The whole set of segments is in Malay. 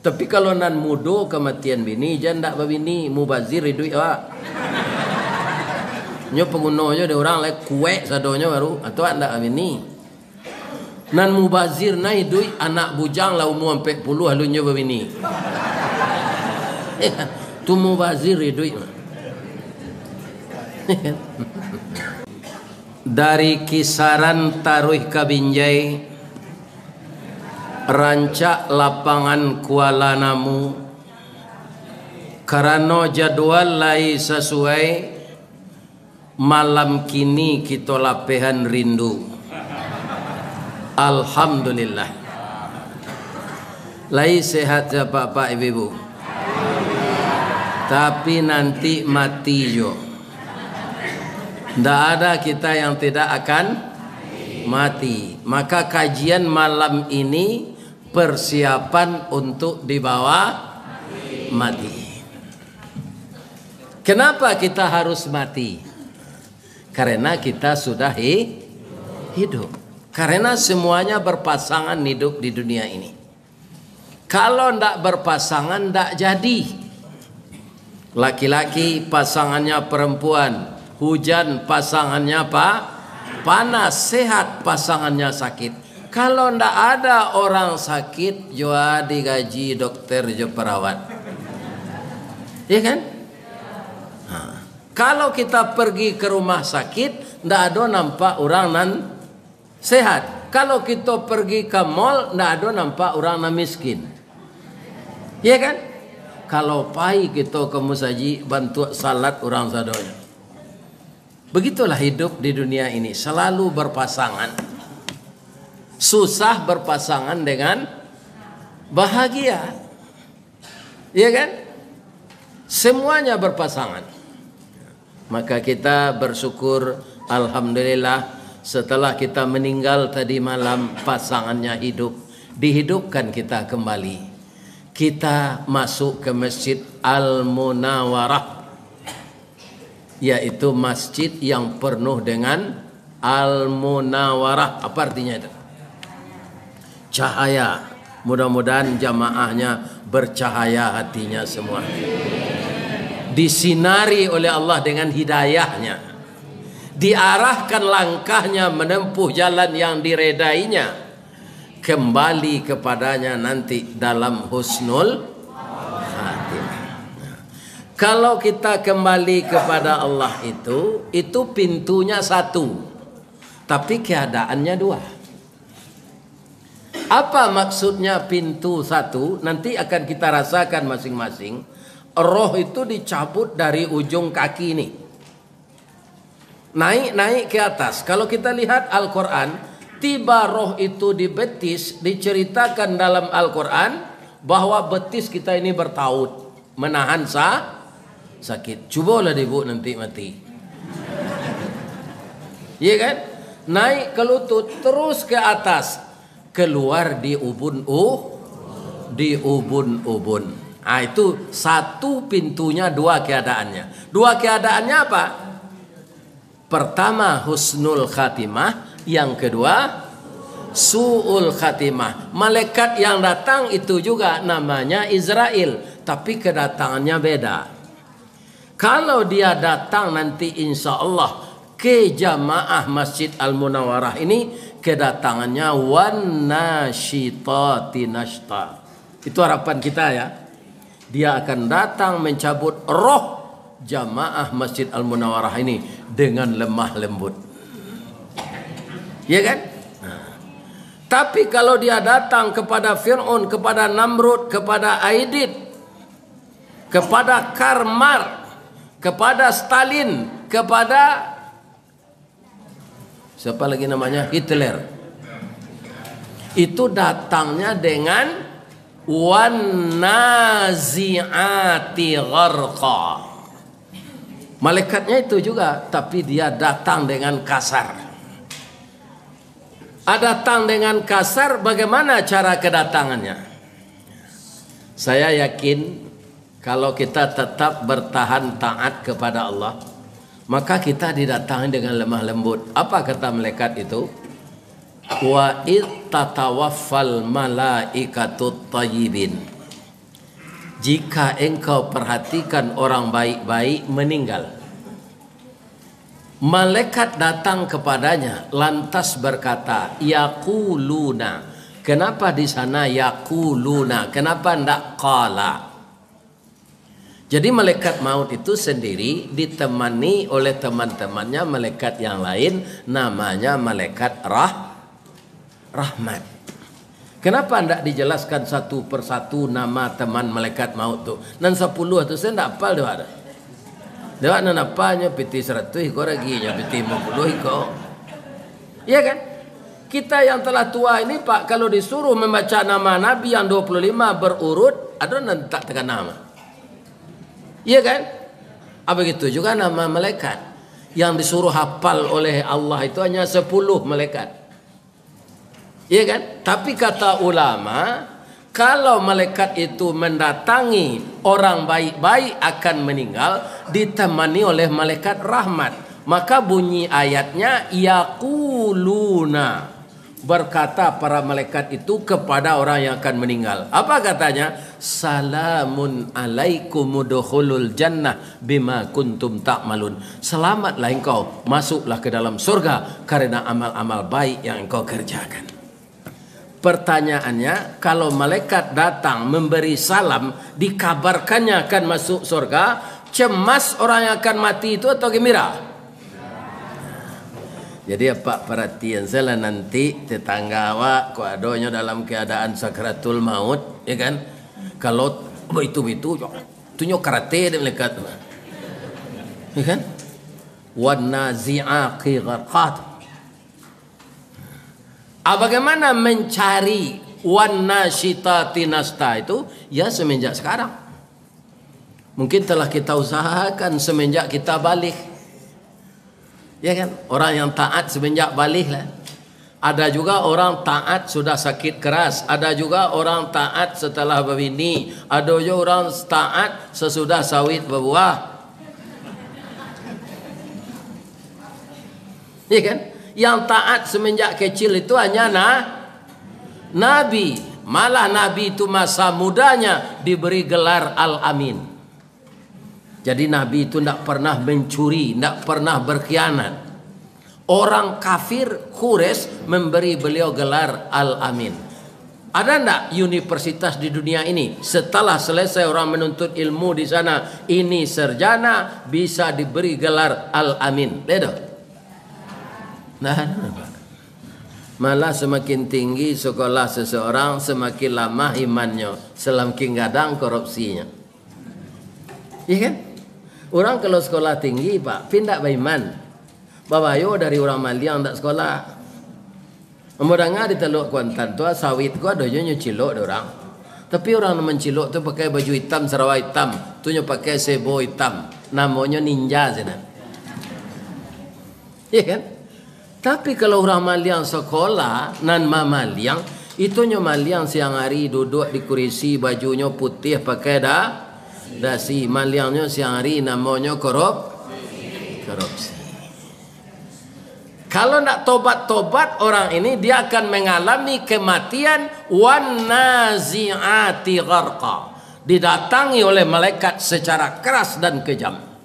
Tapi kalau nan mudo kematian bini, jangan ndak babini mubazir duit awak. Nyo pengunonyo de orang lek kue sadonyo baru atau ndak babini. Nan mubazir nai duit anak bujang lah umur 40 halunyo babini. Tu mubazir duit. Dari kisaran Taruih Kabinjai, rancak lapangan Kuala Namu, karena jadwal lai sesuai, malam kini kita lapehan rindu. Alhamdulillah. Lai sehat ya Bapak Ibu. Tapi nanti mati jo. Tidak ada kita yang tidak akan mati. Maka kajian malam ini persiapan untuk dibawa mati. Kenapa kita harus mati? Karena kita sudah hidup. Karena semuanya berpasangan hidup di dunia ini. Kalau tidak berpasangan tidak jadi. Laki-laki pasangannya perempuan, hujan pasangannya panas, sehat pasangannya sakit. Kalau ndak ada orang sakit, jua digaji dokter jo perawat. Iya kan? Nah, kalau kita pergi ke rumah sakit, ndak ada nampak orang nan sehat. Kalau kita pergi ke mall, ndak ada nampak orang nan miskin. Iya kan? Kalau pai kita ke musaji bantu salat orang sadonya. Begitulah hidup di dunia ini, selalu berpasangan. Susah berpasangan dengan bahagia. Iya kan? Semuanya berpasangan. Maka kita bersyukur, alhamdulillah, setelah kita meninggal tadi malam pasangannya hidup, dihidupkan kita kembali. Kita masuk ke Masjid Al-Munawwarah, yaitu masjid yang penuh dengan Al-Munawwarah. Apa artinya itu? Cahaya. Mudah-mudahan jamaahnya bercahaya hatinya semua. Disinari oleh Allah dengan hidayahnya. Diarahkan langkahnya menempuh jalan yang diredainya. Kembali kepadanya nanti dalam husnul khatimah. Kalau kita kembali kepada Allah itu pintunya satu, tapi keadaannya dua. Apa maksudnya pintu satu? Nanti akan kita rasakan masing-masing. Roh itu dicabut dari ujung kaki ini, naik ke atas. Kalau kita lihat Al-Quran, tiba roh itu di betis, diceritakan dalam Al-Quran bahwa betis kita ini bertaut, menahan sakit. Cobalah ibu nanti mati. Iya kan? Naik ke lutut, terus ke atas, keluar di ubun-ubun. Nah, itu satu pintunya, dua keadaannya. Dua keadaannya apa? Pertama husnul khatimah, yang kedua su'ul khatimah. Malaikat yang datang itu juga namanya Israel, tapi kedatangannya beda. Kalau dia datang nanti insya Allah ke jamaah Masjid Al-Munawwarah ini, kedatangannya wan nasyitati nashta. Itu harapan kita ya. Dia akan datang mencabut roh jamaah Masjid Al-Munawwarah ini dengan lemah lembut. Ya kan? Nah. Tapi kalau dia datang kepada Fir'aun, kepada Namrud, kepada Aidit, kepada Karmar, kepada Stalin, kepada siapa lagi namanya? Hitler. Itu datangnya dengan wan nazi'ati gharqa. Malaikatnya itu juga, tapi dia datang dengan kasar. Datang dengan kasar, bagaimana cara kedatangannya? Saya yakin kalau kita tetap bertahan taat kepada Allah, maka kita didatangi dengan lemah lembut. Apa kata malaikat itu? Wa id tatawaffal malaikatut thayyibin. jika engkau perhatikan orang baik-baik meninggal, malaikat datang kepadanya lantas berkata, yaquluna. Kenapa di sana yaquluna? Kenapa tidak qala? Jadi malaikat maut itu sendiri ditemani oleh teman-temannya malaikat yang lain, namanya malaikat rahmat. Kenapa tidak dijelaskan satu persatu nama teman malaikat maut itu? Dan 10 itu saya tidak hafal dia ada. Dia nak napanya piti 100 kau raginya piti 50 kau. Iya kan? Kita yang telah tua ini Pak, kalau disuruh membaca nama Nabi yang 25 berurut, ada nanti tak tekan nama. Iya kan? Begitu juga nama malaikat. Yang disuruh hafal oleh Allah itu hanya 10 malaikat. Iya kan? Tapi kata ulama, kalau malaikat itu mendatangi orang baik-baik akan meninggal, ditemani oleh malaikat rahmat. Maka bunyi ayatnya, yaquluna. Berkata para malaikat itu kepada orang yang akan meninggal. Apa katanya? Salamun alaikum udkhulul jannah bima kuntum ta'malun. Selamatlah engkau, masuklah ke dalam surga karena amal-amal baik yang engkau kerjakan. Pertanyaannya, kalau malaikat datang memberi salam, dikabarkannya akan masuk surga, cemas orang yang akan mati itu atau gembira? Jadi apa perhatian saya nanti tetangga awak kok adanya dalam keadaan sakratul maut, ya kan? Kalau itu tunjuk karate dia melekat, ya kan? Wan nazi'ati gharqat. Bagaimana mencari wan nasyitati nasta itu? Ya semenjak sekarang. Mungkin telah kita usahakan semenjak kita balik. Ya kan? Orang yang taat semenjak balik lah. Ada juga orang taat sudah sakit keras. Ada juga orang taat setelah berbini. Ada juga orang taat sesudah sawit berbuah. Ya kan? Yang taat semenjak kecil itu hanya Nabi. Malah Nabi itu masa mudanya diberi gelar Al-Amin. Jadi Nabi itu tidak pernah mencuri, tidak pernah berkhianat. Orang kafir Quraisy memberi beliau gelar Al-Amin. Ada tidak universitas di dunia ini setelah selesai orang menuntut ilmu di sana, ini sarjana bisa diberi gelar Al-Amin? Tidak. Nah, malah semakin tinggi sekolah seseorang, semakin lama imannya, semakin gadang korupsinya. Iya kan? Orang kalau sekolah tinggi Pak, pindah beriman. Babayo dari orang Maliang tak sekolah. Memudangnya di Teluk Kuantan tu sawit gua dojo nyucilok orang. Tapi orang mencilok tu pakai baju hitam, sarawak hitam, tu pakai sebo hitam. Namanya ninja sana. Iya kan? Tapi kalau orang Maliang sekolah nan Maliang, itu Maliang siang hari duduk di kursi, bajunya putih pakai dasi. Maliangnya siang hari namanya korupsi. Kalau nak tobat-tobat orang ini, dia akan mengalami kematian wan nazi'ati gharqa. Didatangi oleh malaikat secara keras dan kejam.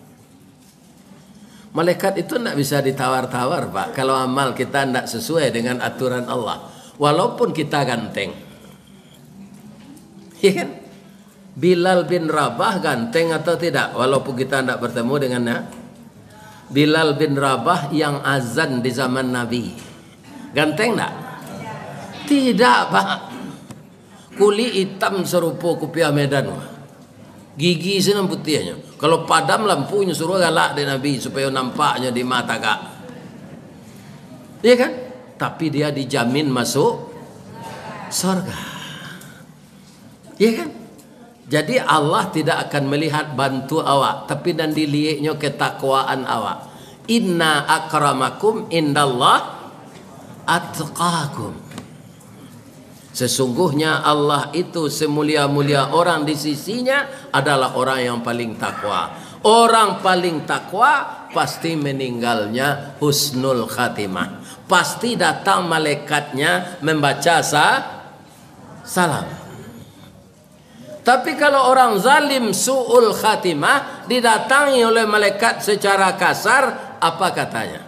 Malaikat itu tidak bisa ditawar-tawar Pak. Kalau amal kita tidak sesuai dengan aturan Allah. Walaupun kita ganteng. Ya kan? Bilal bin Rabah ganteng atau tidak? Walaupun kita tidak bertemu dengannya. Bilal bin Rabah yang azan di zaman Nabi. Ganteng tak? Tidak Pak. Kulit hitam serupa kopiah Medan. Gigi sini putihnya. Kalau padam lampunya suruh galak di Nabi supaya nampaknya di mata kak. Iya kan? Tapi dia dijamin masuk surga. Iya kan? Jadi Allah tidak akan melihat bantu awak, tapi dan dilihatnya ketakwaan awak. Inna akramakum indallah atqakum. Sesungguhnya Allah itu semulia-mulia orang di sisinya adalah orang yang paling takwa. Orang paling takwa pasti meninggalnya husnul khatimah. Pasti datang malaikatnya membaca salam. Tapi kalau orang zalim su'ul khatimah didatangi oleh malaikat secara kasar, apa katanya?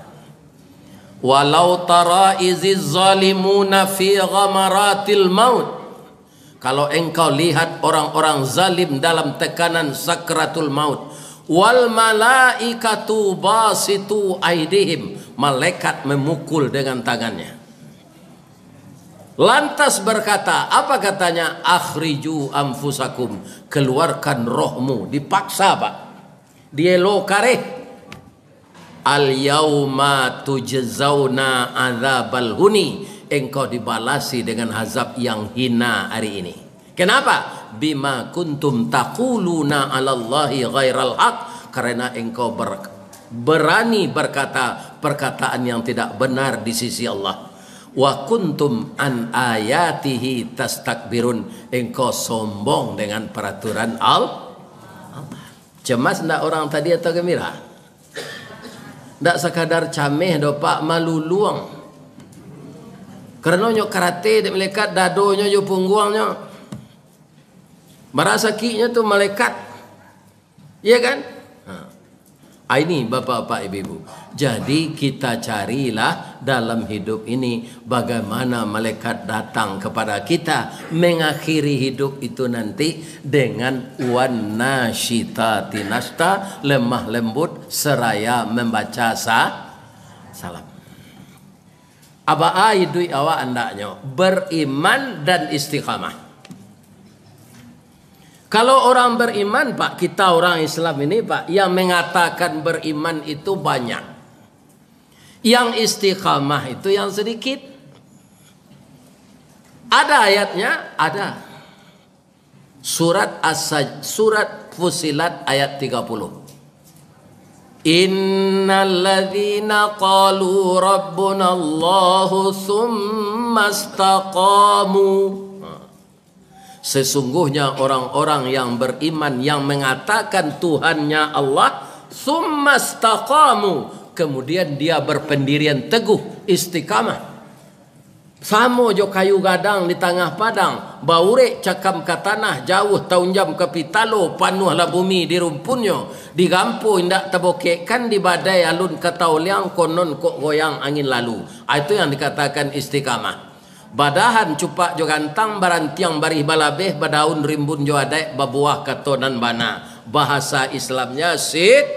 Walau tara iziz zalimuna fi ghamaratil maut. Kalau engkau lihat orang-orang zalim dalam tekanan sakratul maut, wal malaikatu basitu aidihim, malaikat memukul dengan tangannya. Lantas berkata, apa katanya? Akhriju anfusakum, keluarkan rohmu. Dipaksa Pak, dielokare. Al yauma tujzauna adzabal huni, engkau dibalasi dengan azab yang hina hari ini. Kenapa? Bima kuntum taquluna 'alallahi ghairal haq, karena engkau berani berkata perkataan yang tidak benar di sisi Allah. Wa kuntum an ayatihi tastakbirun, engkau sombong dengan peraturan Allah. Cemas ndak orang tadi atau gembira? Ndak sekadar cameh do Pak, malu luang. Karena nyok karate dek malaikat dadonya yo punggungnya. Merasa kinya tuh malaikat. Iya kan? Ini bapak-bapak ibu-ibu. Jadi kita carilah dalam hidup ini bagaimana malaikat datang kepada kita, mengakhiri hidup itu nanti dengan wan nasyitati nashta, lemah lembut seraya membaca salam. Aba idui awak andaknya beriman dan istiqamah. Kalau orang beriman Pak, kita orang Islam ini Pak, yang mengatakan beriman itu banyak. Yang istiqamah itu yang sedikit. Ada ayatnya? Ada. Surat Surat Fusilat ayat 30. Innalladzina qalu rabbunallahu tsumma istaqamu. Sesungguhnya orang-orang yang beriman yang mengatakan Tuhannya Allah, tsumma istaqamu, kemudian dia berpendirian teguh, istiqamah. Samo jo kayu gadang di tengah padang, baure cakam ke tanah, jauh tahun jam ke pitalo, panuhlah bumi di rumpunnya, digampu indak tebokekkan di badai alun ke tauliang, konon kok goyang angin lalu. Itu yang dikatakan istiqamah. Badahan cupak jo gantang barantiang barih balabeh badaun rimbun jo adai babuah katonan bana. Bahasa Islamnya siddiq.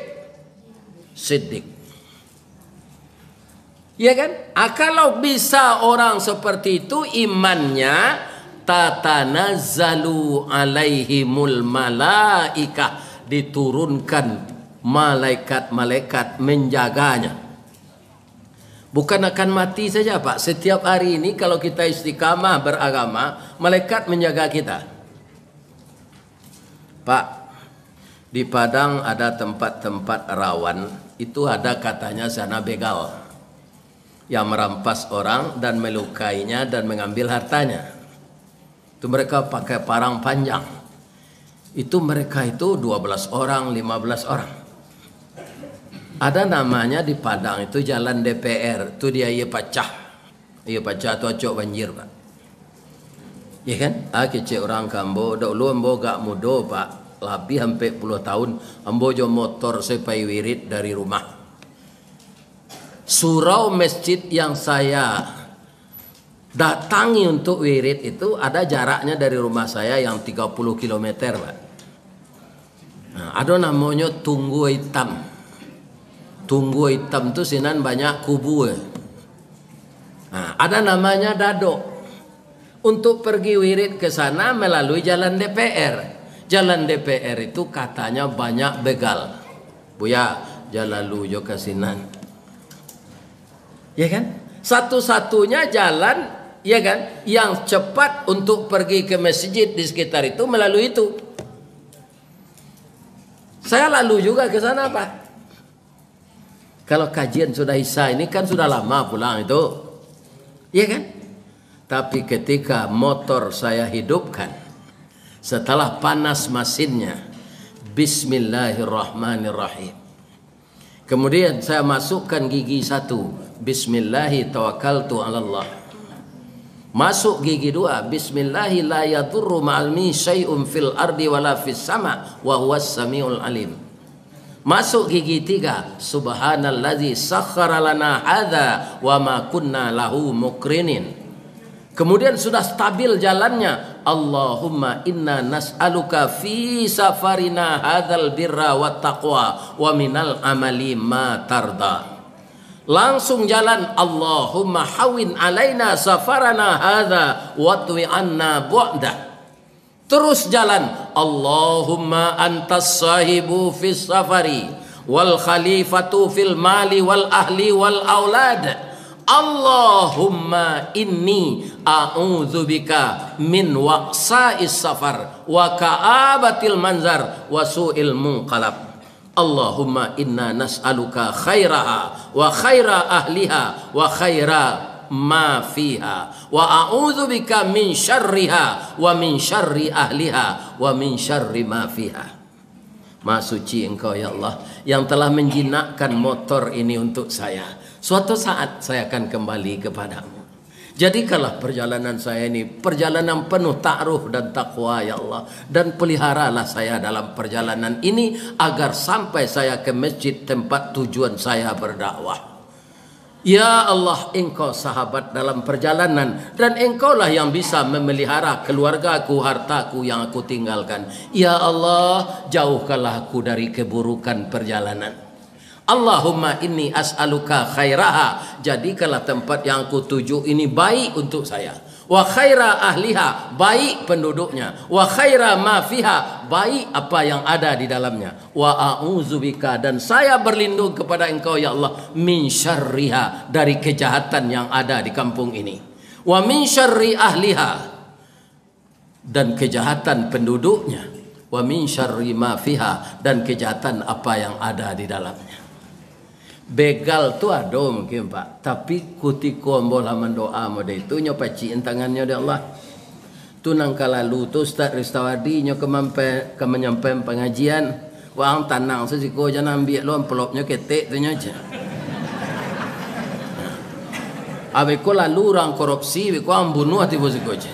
Ya kan? Kalau bisa orang seperti itu imannya, tatanazzalu alaihimul malaikah, diturunkan malaikat-malaikat menjaganya. Bukan akan mati saja Pak. Setiap hari ini kalau kita istiqamah beragama, malaikat menjaga kita. Pak, di Padang ada tempat-tempat rawan. Itu ada katanya sana begal yang merampas orang dan melukainya dan mengambil hartanya. Itu mereka pakai parang panjang. Itu mereka itu 12 orang, 15 orang. Ada namanya di Padang itu jalan DPR, itu dia ia pecah tocok banjir Pak. Ya kan? Kecil orang kambo, dulu ambo gak mudo Pak, lebih hampir 10 tahun, ambo jo motor sepai wirid dari rumah. Surau masjid yang saya datangi untuk wirid itu ada jaraknya dari rumah saya yang 30 km Pak. Nah, ada namanya Tunggu Hitam. Tunggu Hitam itu sinan banyak kubu. Nah, ada namanya Dado. Untuk pergi wirid ke sana melalui jalan DPR. Jalan DPR itu katanya banyak begal. Buya, jalan lu jo ke sinan. Ya kan? Satu-satunya jalan, ya kan, yang cepat untuk pergi ke masjid di sekitar itu melalui itu. Saya lalu juga ke sana Pak. Kalau kajian sudah Isya ini kan sudah lama pulang itu. Iya kan? Tapi ketika motor saya hidupkan, setelah panas mesinnya, Bismillahirrahmanirrahim. Kemudian saya masukkan gigi satu, Bismillahi tawakkaltu 'alallah. Masuk gigi 2, bismillahi la yadurru ma'almi syai'un fil ardi wala fis sama wa huwas samiul alim. Masuk gigi 3, subhanallazi sakhkhara lana hadza wa ma kunna lahu muqrinin. Kemudian sudah stabil jalannya, Allahumma inna nas'aluka fi safarina hadzal birra wat taqwa wa minal amali ma tarda. Langsung jalan, Allahumma hawin alaina safarana hadza wa twi anna bu'da. Terus jalan, Allahumma antas sahibu fis safari wal khalifatu fil mali wal ahli wal aulad. Allahumma inni a'udzubika min waqsa'is safar wa ka'abatil manzar wa su'il munqalab. Allahumma inna nas'aluka khairaha wa khaira ahliha wa khaira ma fiha wa a'udzubika min syarriha wa min syarri ahliha wa min syarri ma fiha. Maha suci Engkau ya Allah yang telah menjinakkan motor ini untuk saya. Suatu saat saya akan kembali kepadamu. Jadikanlah perjalanan saya ini perjalanan penuh ta'aruf dan taqwa ya Allah. Dan peliharalah saya dalam perjalanan ini agar sampai saya ke masjid tempat tujuan saya berdakwah. Ya Allah, Engkau sahabat dalam perjalanan dan Engkaulah yang bisa memelihara keluargaku, hartaku yang aku tinggalkan. Ya Allah, jauhkanlah aku dari keburukan perjalanan. Allahumma inni as'aluka khairaha, jadikanlah tempat yang aku tuju ini baik untuk saya. Wa khaira ahliha, baik penduduknya. Wa khaira ma fiha, baik apa yang ada di dalamnya. Wa a'udzubika, dan saya berlindung kepada Engkau ya Allah, min syarriha, dari kejahatan yang ada di kampung ini. Wa min syarri ahliha, dan kejahatan penduduknya. Wa min syarri ma fiha, dan kejahatan apa yang ada di dalamnya. Begal tu ada mungkin Pak, tapi kutiku ambolah mendoa mode itu nyopaciin tangannya dia Allah. Tu nangka lalu tu Ustaz Ristawadi nyo ke menyampai pengajian, wang tanang sesiko jangan ambil lo amplopnya ketek tu nyoja. Abe ko lalu orang korupsi, be ko ambunuh ati bosiko je.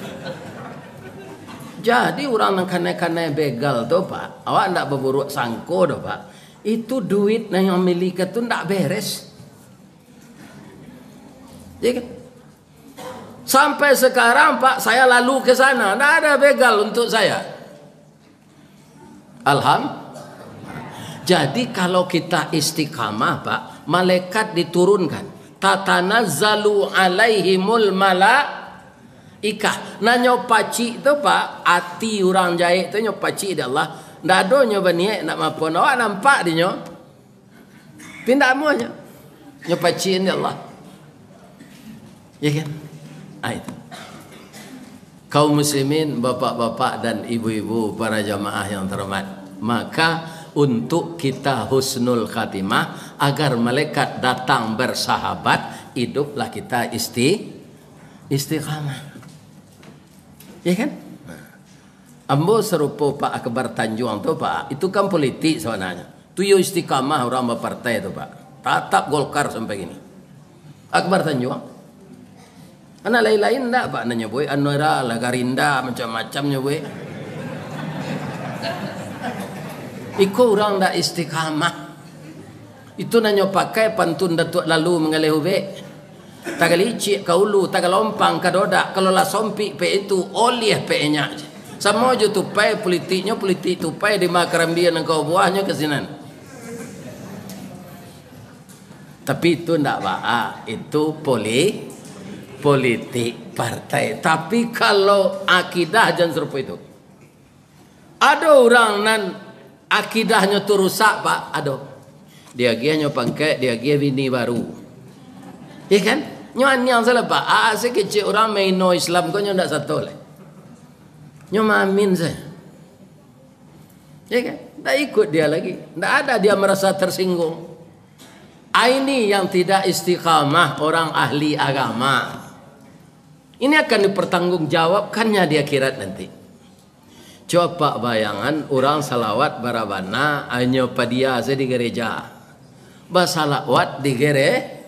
Jadi orang nang kane-kane begal tu Pak, awak ndak beburuk sangko do Pak. Itu duit yang milik itu tidak beres. Ya kan? Sampai sekarang Pak, saya lalu ke sana, tidak ada begal untuk saya. Alhamdulillah. Jadi kalau kita istiqamah Pak, malaikat diturunkan. Tatanazzalu alaihimul malaikah. Nah nyopaci itu Pak, hati orang jahit itu nyopaci di Allah. Ndak ada nyoba niat nak mampun. Awak nampak dia nyo. Pindah muanya. Nyopaciin dia Allah. Ya kan? Itu. Kaum muslimin, bapak-bapak dan ibu-ibu, para jamaah yang terhormat. Maka untuk kita husnul khatimah, agar malaikat datang bersahabat, hiduplah kita istiqamah. Ya kan? Ambo serupa Pak Akbar Tanjung tu Pak, itu kan politik sebenarnya. Tu yo istiqamah orang berpartai tu Pak. Tatap Golkar sampai gini. Akbar Tanjung. Anak lain-lain enggak Pak nanya boy, Anwara, Lagarinda, macam-macamnya boy. Iko orang ndak istiqamah. Itu nanya pakai pantun Datuk lalu mengalih ube. Tagalicik kaulu, tagalompang kadodak, kalau lah sompi pe itu oleh pe nya. Sama aja tupai politiknya, politik tupai di makarambian engkau buahnya kesinan. Tapi itu ndak baik, itu politik partai. Tapi kalau akidah jangan serupa itu. Ada orang nan akidahnya tu rusak Pak, ada. Dia hanya pakai, dia bini baru. Ya kan? Nyan yang salah Pak, sekecil orang main no Islam kau ndak satu le. Nyoma amin saya. Ya kan? Tak ikut dia lagi. Tak ada dia merasa tersinggung. Ini yang tidak istiqamah orang ahli agama. Ini akan dipertanggungjawabkannya di akhirat nanti. Coba bayangan orang salawat barabana hanya padia di gereja. Basalawat di gereja.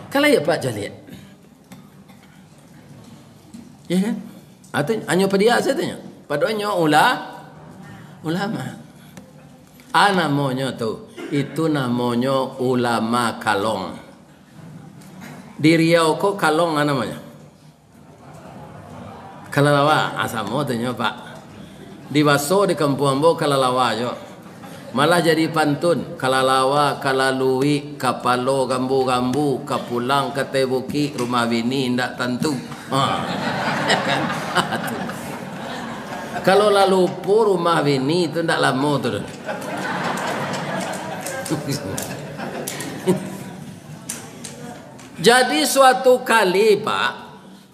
Kalau ya Pak Jaliat. Ya kan? Atau hanya pedia saja. Padahal ulama. Namanya tu. Itu namanya ulama kalong. Di Riau kok kalong namanya? Kalalawa. Asamo tu Pak. Di Baso di kampung ambo kalalawa jo. Malah jadi pantun. Kalalawa, kalalui, kapalo, gambu-gambu, kapulang, katebuki, rumah bini, ndak tentu. Kalau lalu pur rumah bini itu ndak lama tu. Jadi suatu kali Pak,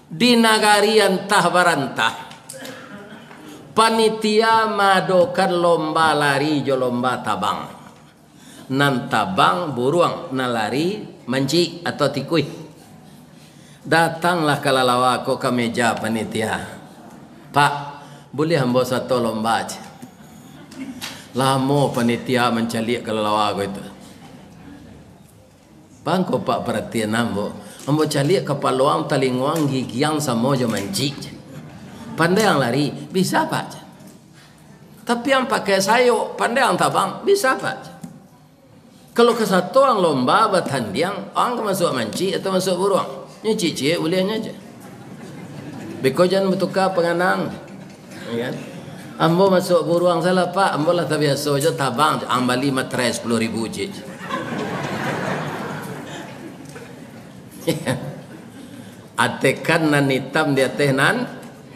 di nagari entah barantah, panitia madokan lomba lari jo lomba tabang. Nan tabang buruang, nan lari manci atau tikui. Datanglah kalalawa ko ke meja panitia. Pak, boleh hamba satu lomba aja. Lama panitia mencalik kalalawa ko itu. Bang ko Pak perhatian ambo. Ambo calik kepaluang talinguang gigiang sama jo manci. Pandai yang lari bisa Pak. Tapi yang pakai sayuk pandai yang tabang bisa Pak. Kalau ke satu orang lomba bertanding, orang masuk manci atau masuk buruang, nyicik bolehnya aja. Beko jangan bertukar penganang, ya. Ambo masuk buruang salah Pak, ambo lah tak biasa aja tabang, ambali matrai 10.000 cik. Atekan nan hitam di atas nan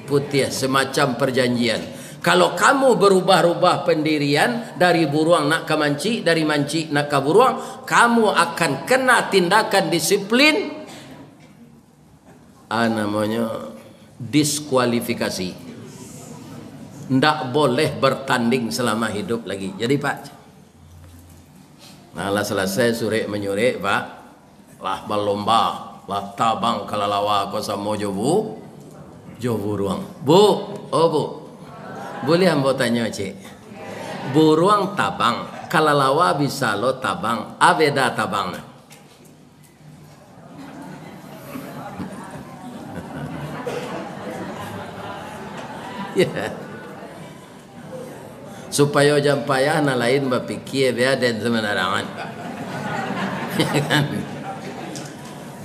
putih, semacam perjanjian. Kalau kamu berubah-ubah pendirian dari buruang nak ke manci, dari manci nak ke buruang, kamu akan kena tindakan disiplin. Namanya diskualifikasi. Ndak boleh bertanding selama hidup lagi. Jadi Pak, nah lah selesai sore menyurik Pak, lah berlomba, lah tabang kalalawa ko sama jo buruang. Bu, oh Bu. Boleh hamba tanya cik. Buruang tabang, kalalawa bisa lo tabang, abeda tabang. Yeah. Supaya jam payah na lain berfikir biar dan semenarangan.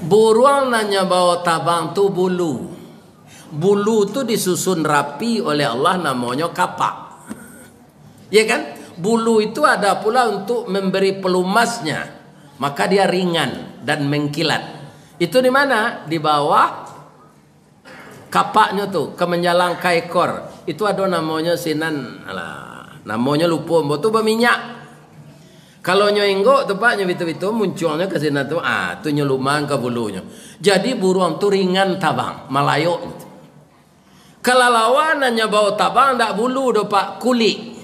Buruang nanya bawa tabang tu bulu. Bulu tu disusun rapi oleh Allah namanya kapak. Ya kan? Bulu itu ada pula untuk memberi pelumasnya. Maka dia ringan dan mengkilat. Itu di mana? Di bawah kapaknya tu, kemenjalang ka ekor. Itu ada namanya sinan, namanya lupa, itu berminyak. Kalau nyoenggo tepatnya itu munculnya ke sinan tu, tu nyeluman ke bulunya. Jadi buruang tu ringan tabang, malayok. Kalalawan nanya bau tabang tak bulu do Pak, kulit.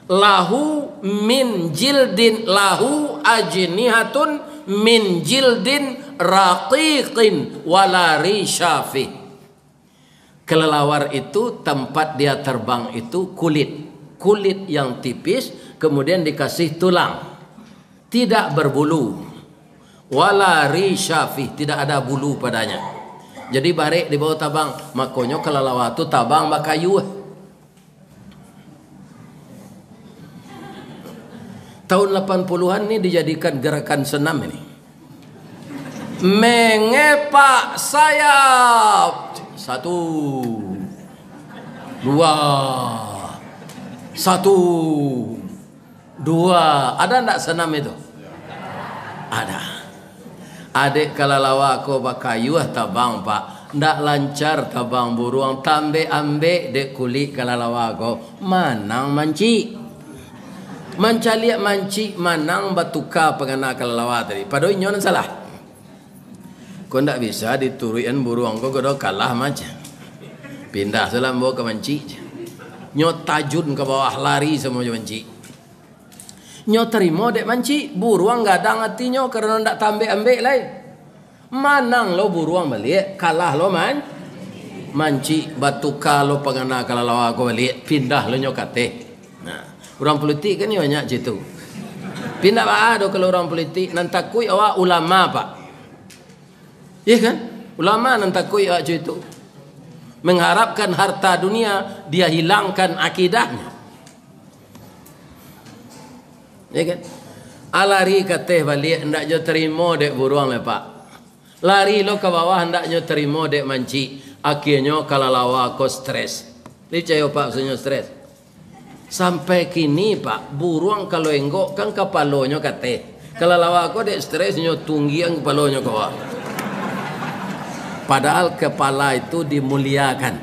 Lahu min jildin, lahu ajnihatun min jildin raqiqin wala rishafi. Kelelawar itu tempat dia terbang itu kulit yang tipis, kemudian dikasih tulang, tidak berbulu, wala rishafi, tidak ada bulu padanya. Jadi barik di bawah tabang, makanya kelelawar itu tabang bakayu. Tahun 80-an ini dijadikan gerakan senam ini. Mengepak sayap. 1, 2, 1, 2. Ada enggak senam itu? Ada. Adik kalalawa ko bakayuh tabang Pak, ndak lancar tabang buruang, tambe ambe dek kulit kalalawa ko manang manci. Mencaliak manci manang batuka pengana kalalawa tadi. Padahal nyon salah. Kau ndak bisa dituruin buruang ko godo kalah macam. Pindah selam bawa ke manci. Nyot tajun ke bawah lari semua manci. Nyo terima dek manci, buruang gadang hatinya karena ndak tambe ambek lain. Manang lo buruang balik, kalah lo manci batuka lo pengana kalalawa ko balik, pindah lo nyo kate. Nah, orang politik kan banyak gitu. Pindah ada kalau orang politik nantakui awak ulama Pak. Iya kan? Ulama nantakui awak itu. mengharapkan harta dunia, dia hilangkan akidahnya. Ya kan? Alari kateh balik hendak jo terima dek buruang lepak. Lari lo ke bawah hendak jo terima dek manci. Akhirnya kalalawa ko stres. Licayo pak sunyo stres. Sampai kini pak buruang kalau enggok kan kepalonyo kateh. Kalalawa ko dek stres nyo tunggi ang kepalonyo ke bawah. Padahal kepala itu dimuliakan.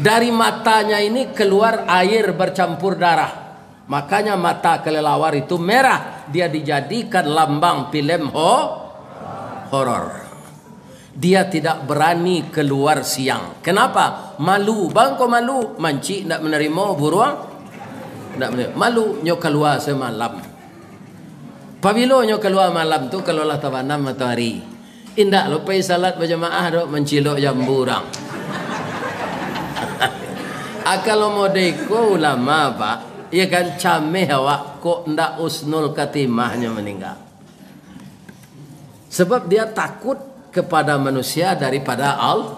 Dari matanya ini keluar air bercampur darah. Makanya mata kelelawar itu merah. Dia dijadikan lambang film horor. Dia tidak berani keluar siang. Kenapa? Malu. Bang kau malu. Manci tidak menerima buruang. Tidak menerima. Malu nyo keluar semalam. Pabilo nyo keluar malam tu kalau lah tabanam matahari. Indak lupa salat berjamaah dok mencilok jamburang. Kalau modeko ulama pak. Ya kan cameh awak kok ndak usnul katimahnya meninggal. Sebab dia takut kepada manusia daripada Allah.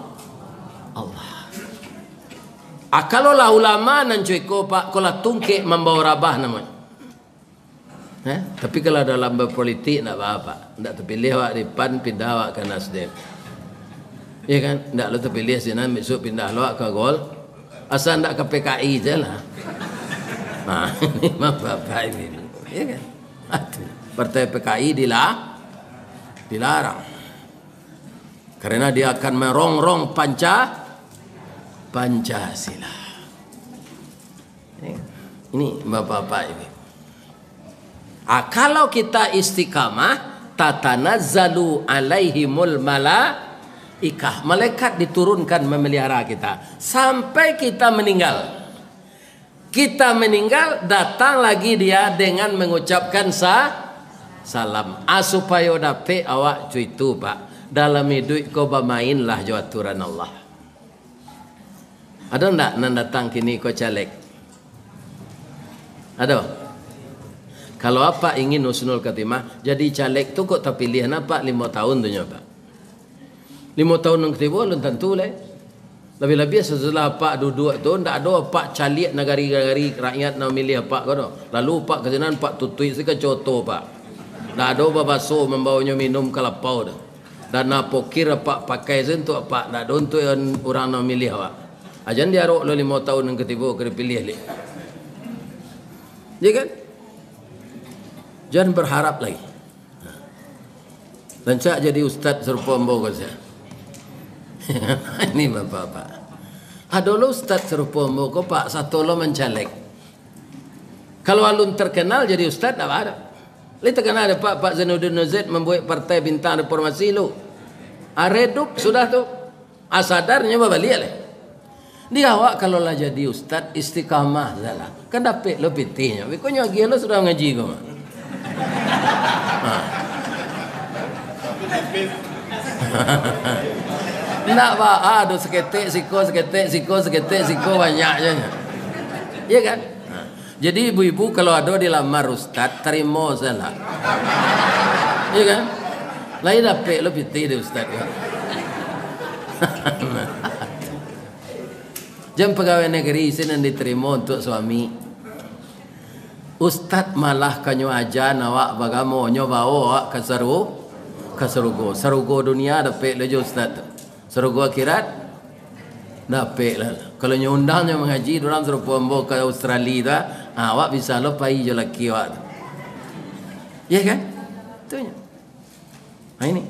Kalau lah ulama nan cuiko pak kalau tungke membawa rabah namanya. Tapi kalau dalam berpolitik ndak apa-apa. Ndak terpilih awak di PAN pindah awak ke Nasdem. Ya kan? Ndak lo terpilih sini besok pindah awak ke Gol. Asal ndak ke PKI je lah. Nah, ini mah bapak ini, ya kan? Partai PKI dilarang, karena dia akan merongrong Pancasila. Ini bapak-bapak ini. Kalau kita istiqamah, tatanazzalu alaihimul malaikah, malaikat diturunkan memelihara kita sampai kita meninggal. Kita meninggal, datang lagi dia dengan mengucapkan salam. Supaya dapat awak cuitu pak. Dalam hidup kau bermainlah jo aturan Allah. Ada ndak nan datang kini kau caleg? Ada? Kalau apa ingin husnul khatimah, jadi caleg tu kok terpilih apa 5 tahun tu nyoba. 5 tahun yang ketiga belum tentu leh. Lebih-lebih setelah pak duduk tu ndak ada pak caliak negari-negari rakyat nak milih pak kau. Lalu pak kejenan pak tutui sika coto pak. Ndak ada babaso membawanya minum kelapau dah. Dan nak pokir pak pakai sentuh pak ndak ada untuk orang nak milih awak. Ajan dia rok 5 tahun yang ketiga kena pilih leh. Ya kan? Jangan berharap lagi. Dan cak jadi ustaz serupa mbok saya. Ini bapak-bapak. Ada lo ustaz serupa mbok pak satu lo mencaleg. Kalau alun terkenal jadi ustaz apa ada? Li terkenal ada Pak Zainuddin Nurzaid membuat partai bintang reformasi lo. Redup sudah tu. Asadarnya balik leh. Dia awak kalau lah jadi ustaz istiqamah salah. Kan dapat lo pitihnya. Wikonya lagi lo sudah ngaji kau. Nak pak, aduh seketik siko banyaknya. Iya kan? Jadi ibu-ibu kalau ada dilamar ustaz terima salah. Iya kan? Lain dapat lo pitih deh ustaz. Jam pegawai negeri sini diterima untuk suami. Ustaz malah kanyo aja nawak bagamo nyobawo awak ke sarugo dunia dapat lejo ustaz. Sarugo akhirat dapat lah. Kalau nyundangnya mengaji orang suruh pombo ke Australia dah, awak bisa lo pai je laki awak. Ya kan? Tu nya. Ini.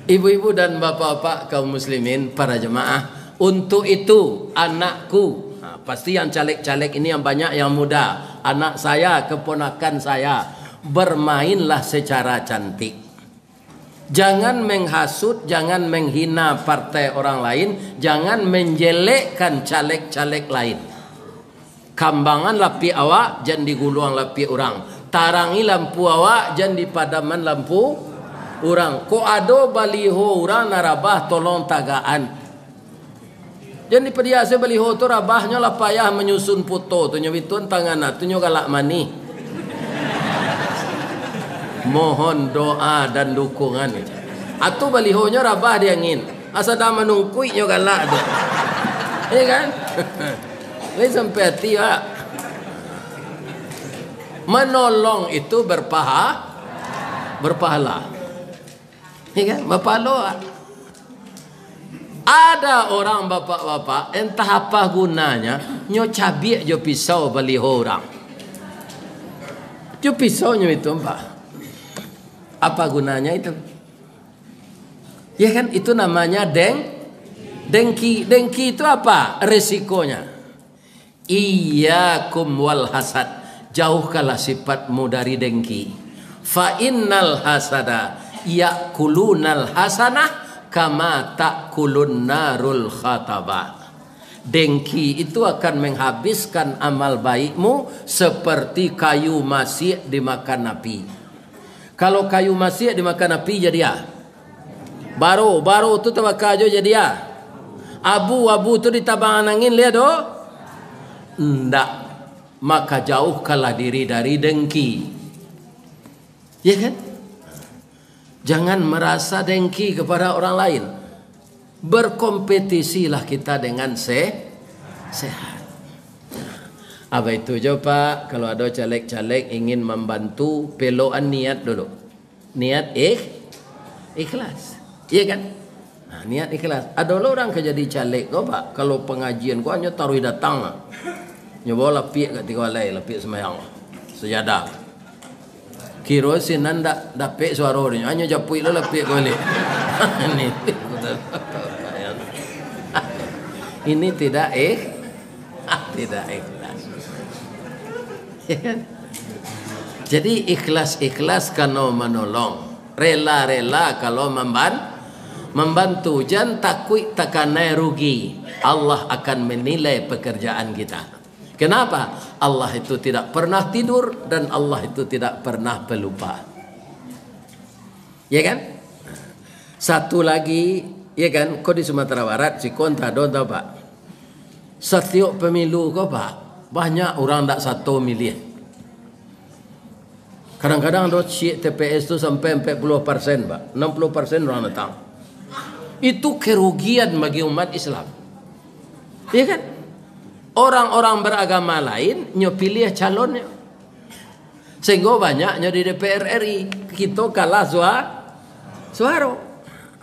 Ibu-ibu dan bapak-bapak kaum muslimin, para jemaah, untuk itu anakku, pasti yang caleg-caleg ini yang banyak yang muda, anak saya, keponakan saya, bermainlah secara cantik. Jangan menghasut, jangan menghina partai orang lain, jangan menjelekkan caleg-caleg lain. Kambangan lapi awak, jangan diguluang lapi orang. Tarangi lampu awak, jangan dipadaman lampu orang. Ko ado baliho orang narabah tolong tagaan. Jangan dipediase baliho tu rabahnya lah payah menyusun foto tu nyawitun tangan tu galak mani. Mohon doa dan dukungan. Atau balihonya rabah dia angin. Asa dah menungkui nyo galak tu. Iya kan? Ini sampai hati Pak. Menolong itu berpahala. Iya kan? Berpahala. Ada orang bapak-bapak entah apa gunanya nyo cabiak jo pisau baliho orang. Jo pisaunya itu Pak. Apa gunanya itu? Ya kan itu namanya dengki. Dengki itu apa? Resikonya. Iyyakum wal hasad. Jauhkanlah sifatmu dari dengki. Fa innal hasada yakulunal hasanah kama takulun narul khatabah. Dengki itu akan menghabiskan amal baikmu seperti kayu masih dimakan api. Kalau kayu masih dimakan api jadi ya. Baru tu terbakar aja jadi ya. Abu tu ditabangan angin lihat do. Ndak. Maka jauhkanlah diri dari dengki. Ya kan? Jangan merasa dengki kepada orang lain. Berkompetisilah kita dengan sehat. Apa itu jo Pak? Kalau ada caleg-caleg ingin membantu, peloan niat dulu. Niat ikhlas. Iya kan? Nah, niat ikhlas. Ada orang kejadi caleg kau Pak. Kalau pengajian kau hanya taruh datang. Nyoba lapik kat tiga walai, lapik semayang. Sejadah. Kira sinan dapet suara dia. Hanya japui lah lapik balik. Ini tidak ikhlas. Jadi ikhlas kalau menolong, rela kalau membantu. Jangan takut takanai rugi. Allah akan menilai pekerjaan kita. Kenapa? Allah itu tidak pernah tidur dan Allah itu tidak pernah pelupa. Ya kan? Satu lagi, ya kan? Kau di Sumatera Barat, si konta don tahu Pak. Setiap pemilu kau Pak, banyak orang tak satu milih. Kadang-kadang ada cik TPS itu sampai 40% Pak, 60% orang datang. Itu kerugian bagi umat Islam. Ya kan? Orang-orang beragama lain nyo pilih calonnya. Sehingga banyaknya di DPR RI kita kalah suara.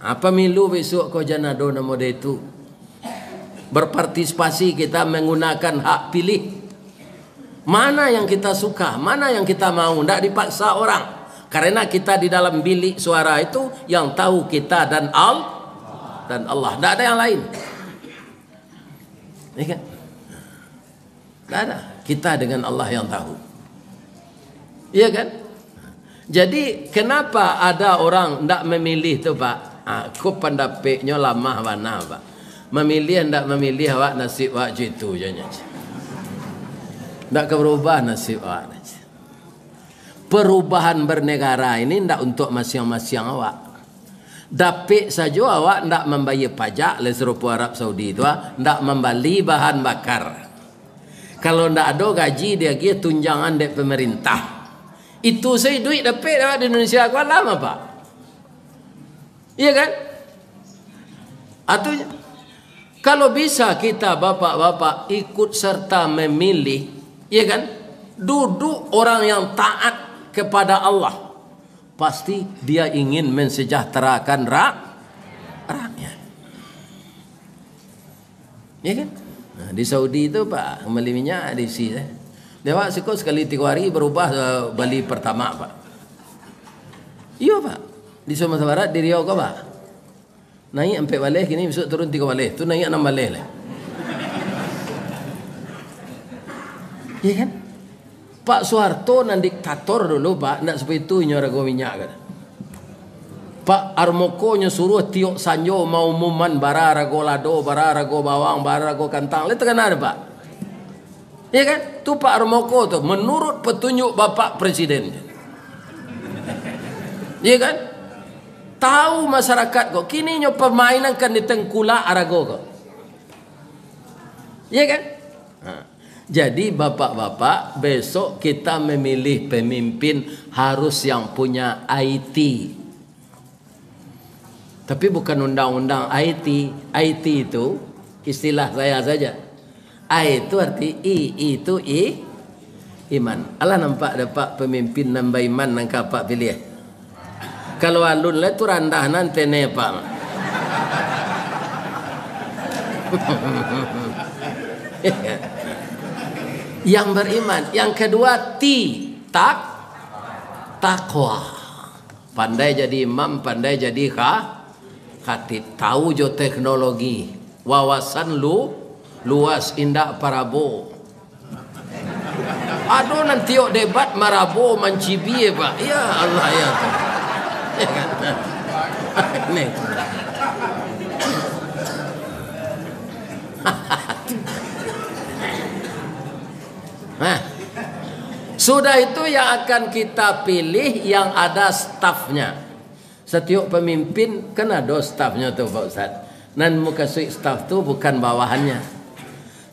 Apa milu besok kau jangan ada nama dia itu. Berpartisipasi kita menggunakan hak pilih. Mana yang kita suka, mana yang kita mau, tidak dipaksa orang. Karena kita di dalam bilik suara itu yang tahu kita dan Allah, tidak ada yang lain. Ya kan? Tidak ada. Kita dengan Allah yang tahu. Iya kan? Jadi kenapa ada orang tidak memilih tu Pak? Aku pendapatnya lama mana Pak? Memilih tidak memilih awak nasib awak jitu je. Tidak berubah nasib awak. Perubahan bernegara ini tidak untuk masing-masing awak. Dapik saja awak tidak membayar pajak le serupa Arab Saudi itu, tidak membeli bahan bakar. Kalau tidak ada gaji dia kira tunjangan dari pemerintah. Itu saya duit dapat di Indonesia kuat lama Pak. Iya kan? Artinya kalau bisa kita bapak-bapak ikut serta memilih, iya kan? Duduk orang yang taat kepada Allah. Pasti dia ingin mensejahterakan rakyat. Iya kan? Nah, di Saudi itu Pak, beli minyak di sini. Dewa sikut sekali 3 hari berubah beli pertama Pak. Iya Pak. Di Sumatera Barat di Riau kau Pak. Naik 4 balik kini besok turun 3 balik. Tu naik 6 balik lah. Iya kan? Pak Soeharto nan diktator dulu Pak, nak seperti itu nyorago minyak kan. Pak Armoko nya suruh tiok sanjo mau umuman bara rago lado, bara rago bawang, bara rago kantang. Lihat kan ada Pak. Iya kan? Tu Pak Armoko tu menurut petunjuk Bapak Presiden. Iya kan? Tahu masyarakat kok kini nyo permainan kan di tengkula arago kok. Iya kan? Nah, jadi bapak-bapak besok kita memilih pemimpin harus yang punya IT. Tapi bukan undang-undang IT. IT itu istilah saya saja. I itu arti itu iman. Allah nampak dapat pemimpin nambah iman nang kapak pilih. Kalau alun le tu randah nanti nepa. Yang beriman. Yang kedua takwa. Pandai jadi imam, pandai jadi khatib. Tahu jo teknologi. Wawasan luas indak parabo. Aduh nanti debat marabo mancibi pak. Ya Allah ya. Nih. Nah, sudah itu yang akan kita pilih yang ada stafnya. Setiap pemimpin kan ada stafnya tuh Pak Ustaz. Dan muka staf itu bukan bawahannya.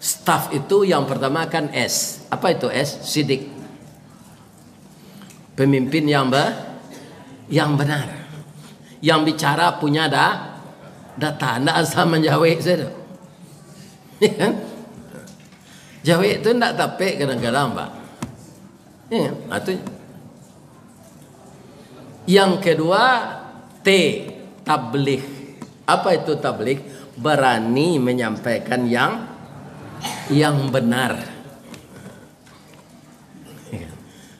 Staf itu yang pertama kan S. Apa itu S? Sidik. Pemimpin yang benar. Yang bicara punya data. Tidak asal menjawab saja. Ya kan? Jawab itu tidak tapek kadang-kadang Pak. Ya, itu. Yang kedua tabligh. Apa itu tabligh? Berani menyampaikan yang benar.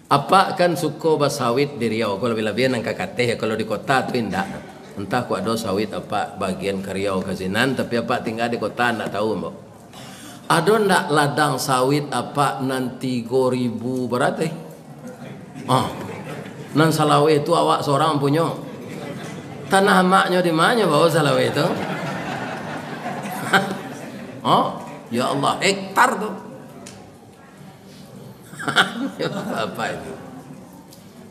Apa kan suko basawit di Riau? Kalau lebih-lebih nang kakate kalau di kota tu indah. Entah ku ada sawit apa bagian ke Riau ke Sinan, tapi apa tinggal di kota ndak tahu mbok. Ada ndak ladang sawit apa nanti 3.000 berarti? Nan Salawe itu awak seorang punya. Tanah maknya di mana bawa Salawe itu? Ya Allah, hektar tuh. Apa itu?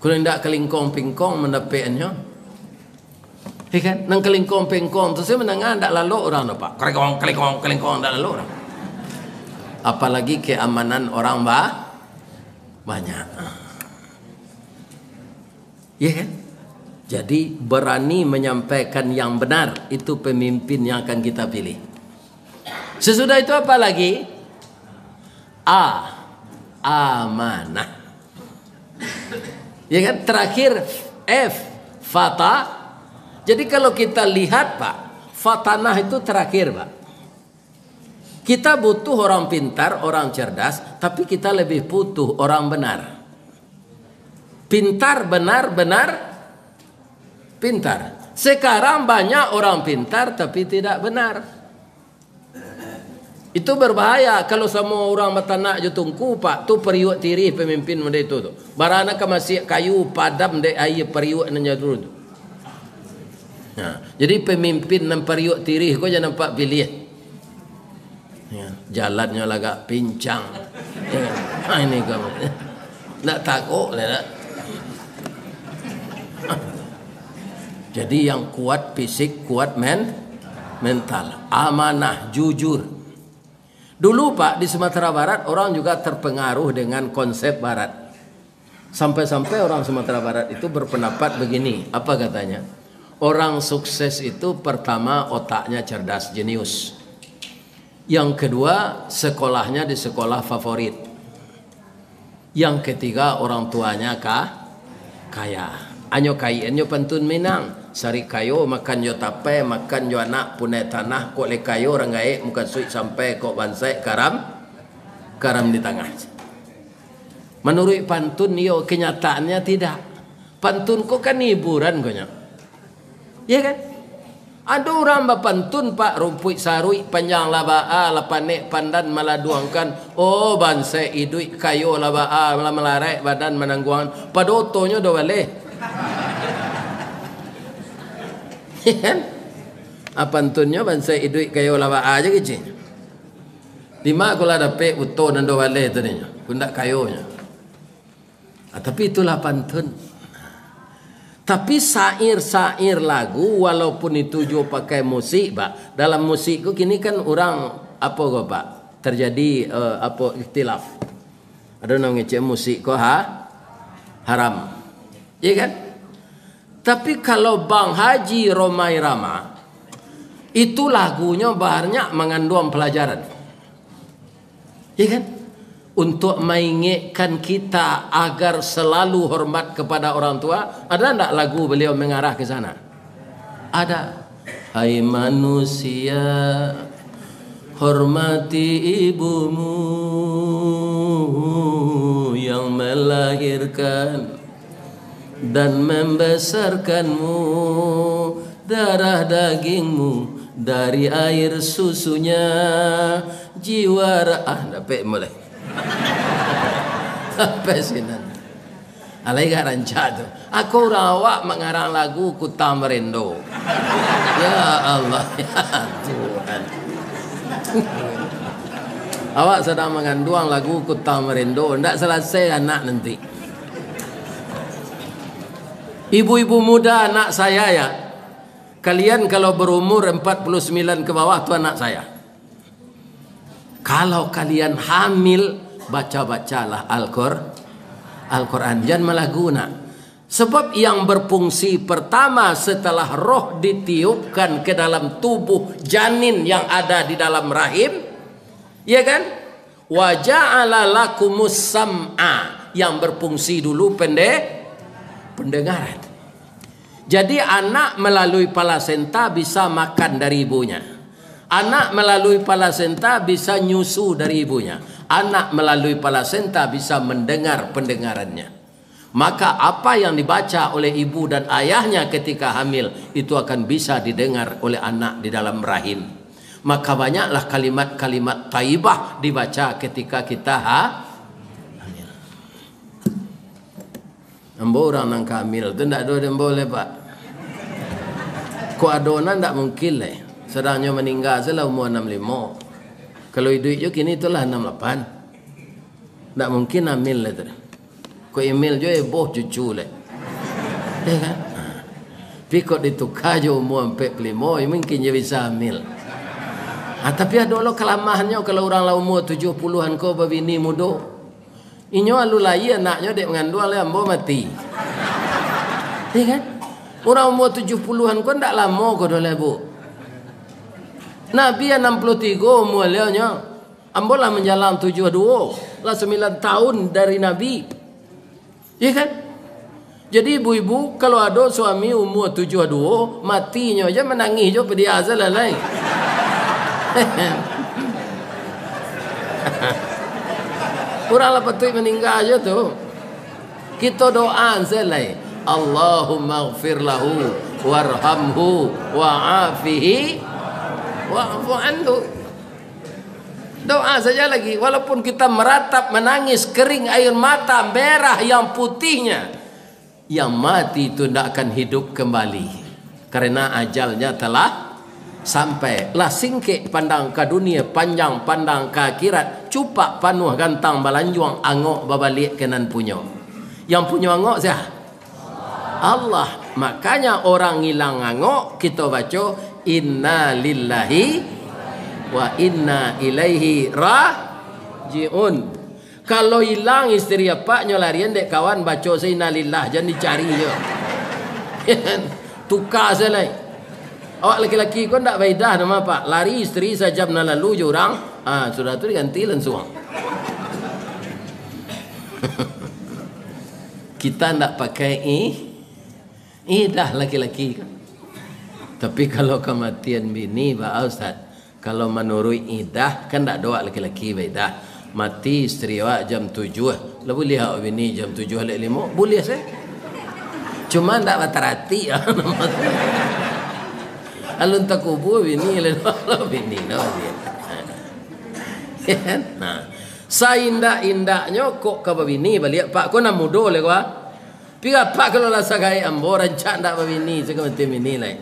Kalau tidak kelingkong pingkong mendapatnya, kan? Nang kelingkong pingkong tu saya mendengar tidak lalu orang apa? Kelingkong tidak lalu orang. Apalagi keamanan orang banyak. Ya kan? Jadi berani menyampaikan yang benar itu pemimpin yang akan kita pilih. Sesudah itu apa lagi? Amanah. Ya kan? Terakhir fata. Jadi kalau kita lihat Pak, fatanah itu terakhir Pak. Kita butuh orang pintar, orang cerdas, tapi kita lebih butuh orang benar. Pintar, benar, pintar. Sekarang banyak orang pintar tapi tidak benar. Itu berbahaya kalau semua orang matanak je tungku Pak, tu periuk tirih pemimpin muda itu tu. Barana ka masih kayu padam de air periuk nanya dulu tu. Nah, jadi pemimpin nan periuk tirih kau jangan nampak pilih. Ya, jalannya agak pincang. Ya, ini kamu. Nak takut lah. Jadi yang kuat fisik, kuat mental, amanah, jujur. Dulu Pak di Sumatera Barat orang juga terpengaruh dengan konsep Barat. Sampai-sampai orang Sumatera Barat itu berpendapat begini, apa katanya? Orang sukses itu pertama otaknya cerdas, jenius. Yang kedua sekolahnya di sekolah favorit. Yang ketiga orang tuanya kaya. Anyo kaya, anyo pantun Minang. Sari kayo makan yo tape, makan yo anak punai tanah kok le kayo orang gae muka suik sampai kok bansai karam di tengah. Menurut pantun yo kenyataannya tidak. Pantun kok kan hiburan konya. Ya kan? Ada orang bapantun Pak rumput sarui panjang laba lapanek pandan maladuangkan bansai idui kayo laba melarek badan menangguang padotonya do wale. Kan? Apantunnya bansai idui kayo laba aja kecil. Lima kalau ada pe uto nando wale tu nih, kundak kayonya. Tapi itulah pantun. Tapi sair lagu walaupun itu juga pakai musik, Pak. Dalam musik itu kini kan orang apa kok Pak? Terjadi ikhtilaf. Ada orang ngecek musik kok haram. Iya kan? Tapi kalau Bang Haji Romai Rama, itu lagunya banyak mengandung pelajaran. Ya kan? Untuk mengingatkan kita agar selalu hormat kepada orang tua. Ada enggak lagu beliau mengarah ke sana? Ada. Hai manusia, hormati ibumu yang melahirkan dan membesarkanmu, darah dagingmu dari air susunya, jiwa dapat mulai sampai sini. Alai gak rancak tu. Aku rawak mengarang lagu Kuta Merindo. Ya Allah, ya Tuhan. Awak sedang mengandung lagu Kuta Merindo, ndak selesai anak nanti. Ibu-ibu muda anak saya ya, kalian kalau berumur 49 ke bawah tu anak saya. Kalau kalian hamil, baca-bacalah Al-Quran, jangan malah guna. Sebab yang berfungsi pertama setelah roh ditiupkan ke dalam tubuh janin yang ada di dalam rahim, ya kan? Wa ja'ala lakumus sam'a, yang berfungsi dulu pendengaran. Jadi anak melalui plasenta bisa makan dari ibunya. Anak melalui plasenta bisa nyusu dari ibunya. Anak melalui plasenta bisa mendengar pendengarannya. Maka apa yang dibaca oleh ibu dan ayahnya ketika hamil itu akan bisa didengar oleh anak di dalam rahim. Maka banyaklah kalimat-kalimat thayyibah dibaca ketika kita hamil. Ambo orang nang hamil tu ndak ada boleh pak. Ko adonan ndak mungkin lah. Sedangnya meninggal setelah umur 65. Kalau hidup je kini itulah 68. Tak mungkin hamil lah tu. Kau email je boh cucu lah. Ya kan? Tapi kau ditukar je umur 45, mungkin je bisa hamil. Tapi ada lo kelamahannya kalau orang lah umur 70-an kau berbini muda. Inyo alu lagi anaknya dek mengandung lah ambo mati. Ya kan? Orang umur 70-an kau tak lama kau dah lebu. Nabi 63 umurnya, ambolah menjalan 72, lah 9 tahun dari Nabi. Ya kan? Jadi ibu-ibu kalau ada suami umur 72, matinya aja menangis je pada azal lain. Kurang lah patut meninggal aja tu. Kita doa selai. Allahumma ighfir lahu warhamhu wa'afihi wa'fu anhu. Doa saja lagi, walaupun kita meratap, menangis, kering air mata merah yang putihnya, yang mati itu tidak akan hidup kembali karena ajalnya telah sampai. Lah singkik pandang ke dunia, panjang pandang ke akhirat, cupak panuh gantang balanjuang, angok babalik kenan punya. Yang punya angok siapa? Allah. Makanya orang hilang angok kita baca inna lillahi wa inna ilaihi raji'un. Kalau hilang istri apaknya larian dek kawan baca inna lillah, jangan dicari je. Tukar selai. Awak laki-laki kau tak baidah nama pak. Lari istri sajam na lalu je orang. Sudah tu diganti langsung. Kita tak pakai dah laki-laki kan. Tapi kalau kematian bini Pak Ustaz, kalau menurut idah kan tak doa laki-laki baidah. Mati isteri awak jam 7, lah boleh awak bini jam 7:05, boleh saya. Cuma tak batarati. Alun tak kubur bini lah bini lah dia. Nah, saindak-indaknya kok ke bini balik pak kau nak mudo le gua. Pira pak kalau lah sagai ambo rancak ndak bini sekamati bini lai.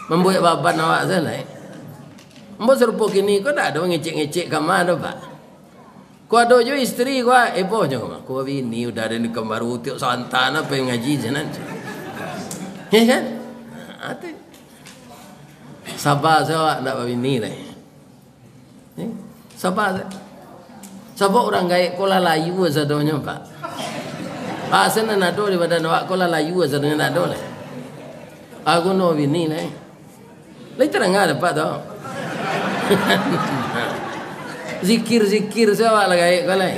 Membuat baban awak saya lai. Ambo serupa kini kau tak ada ngecek-ngecek kamar dah pak. Kau ada je isteri kau eboh je kau. Kau bini udah ada ni kamar utiuk santan apa yang ngaji jenan. Ya kan? Ati. Sabar saya ndak bini lai. Sabar saya. Sabar orang gaik kau lah layu sadonya pak. Pasal nak do di badan awak kau lah layu sadonya nak do lai. Aku no bini lah. Lai terang ada pak tau. Zikir siapa lagi kalai.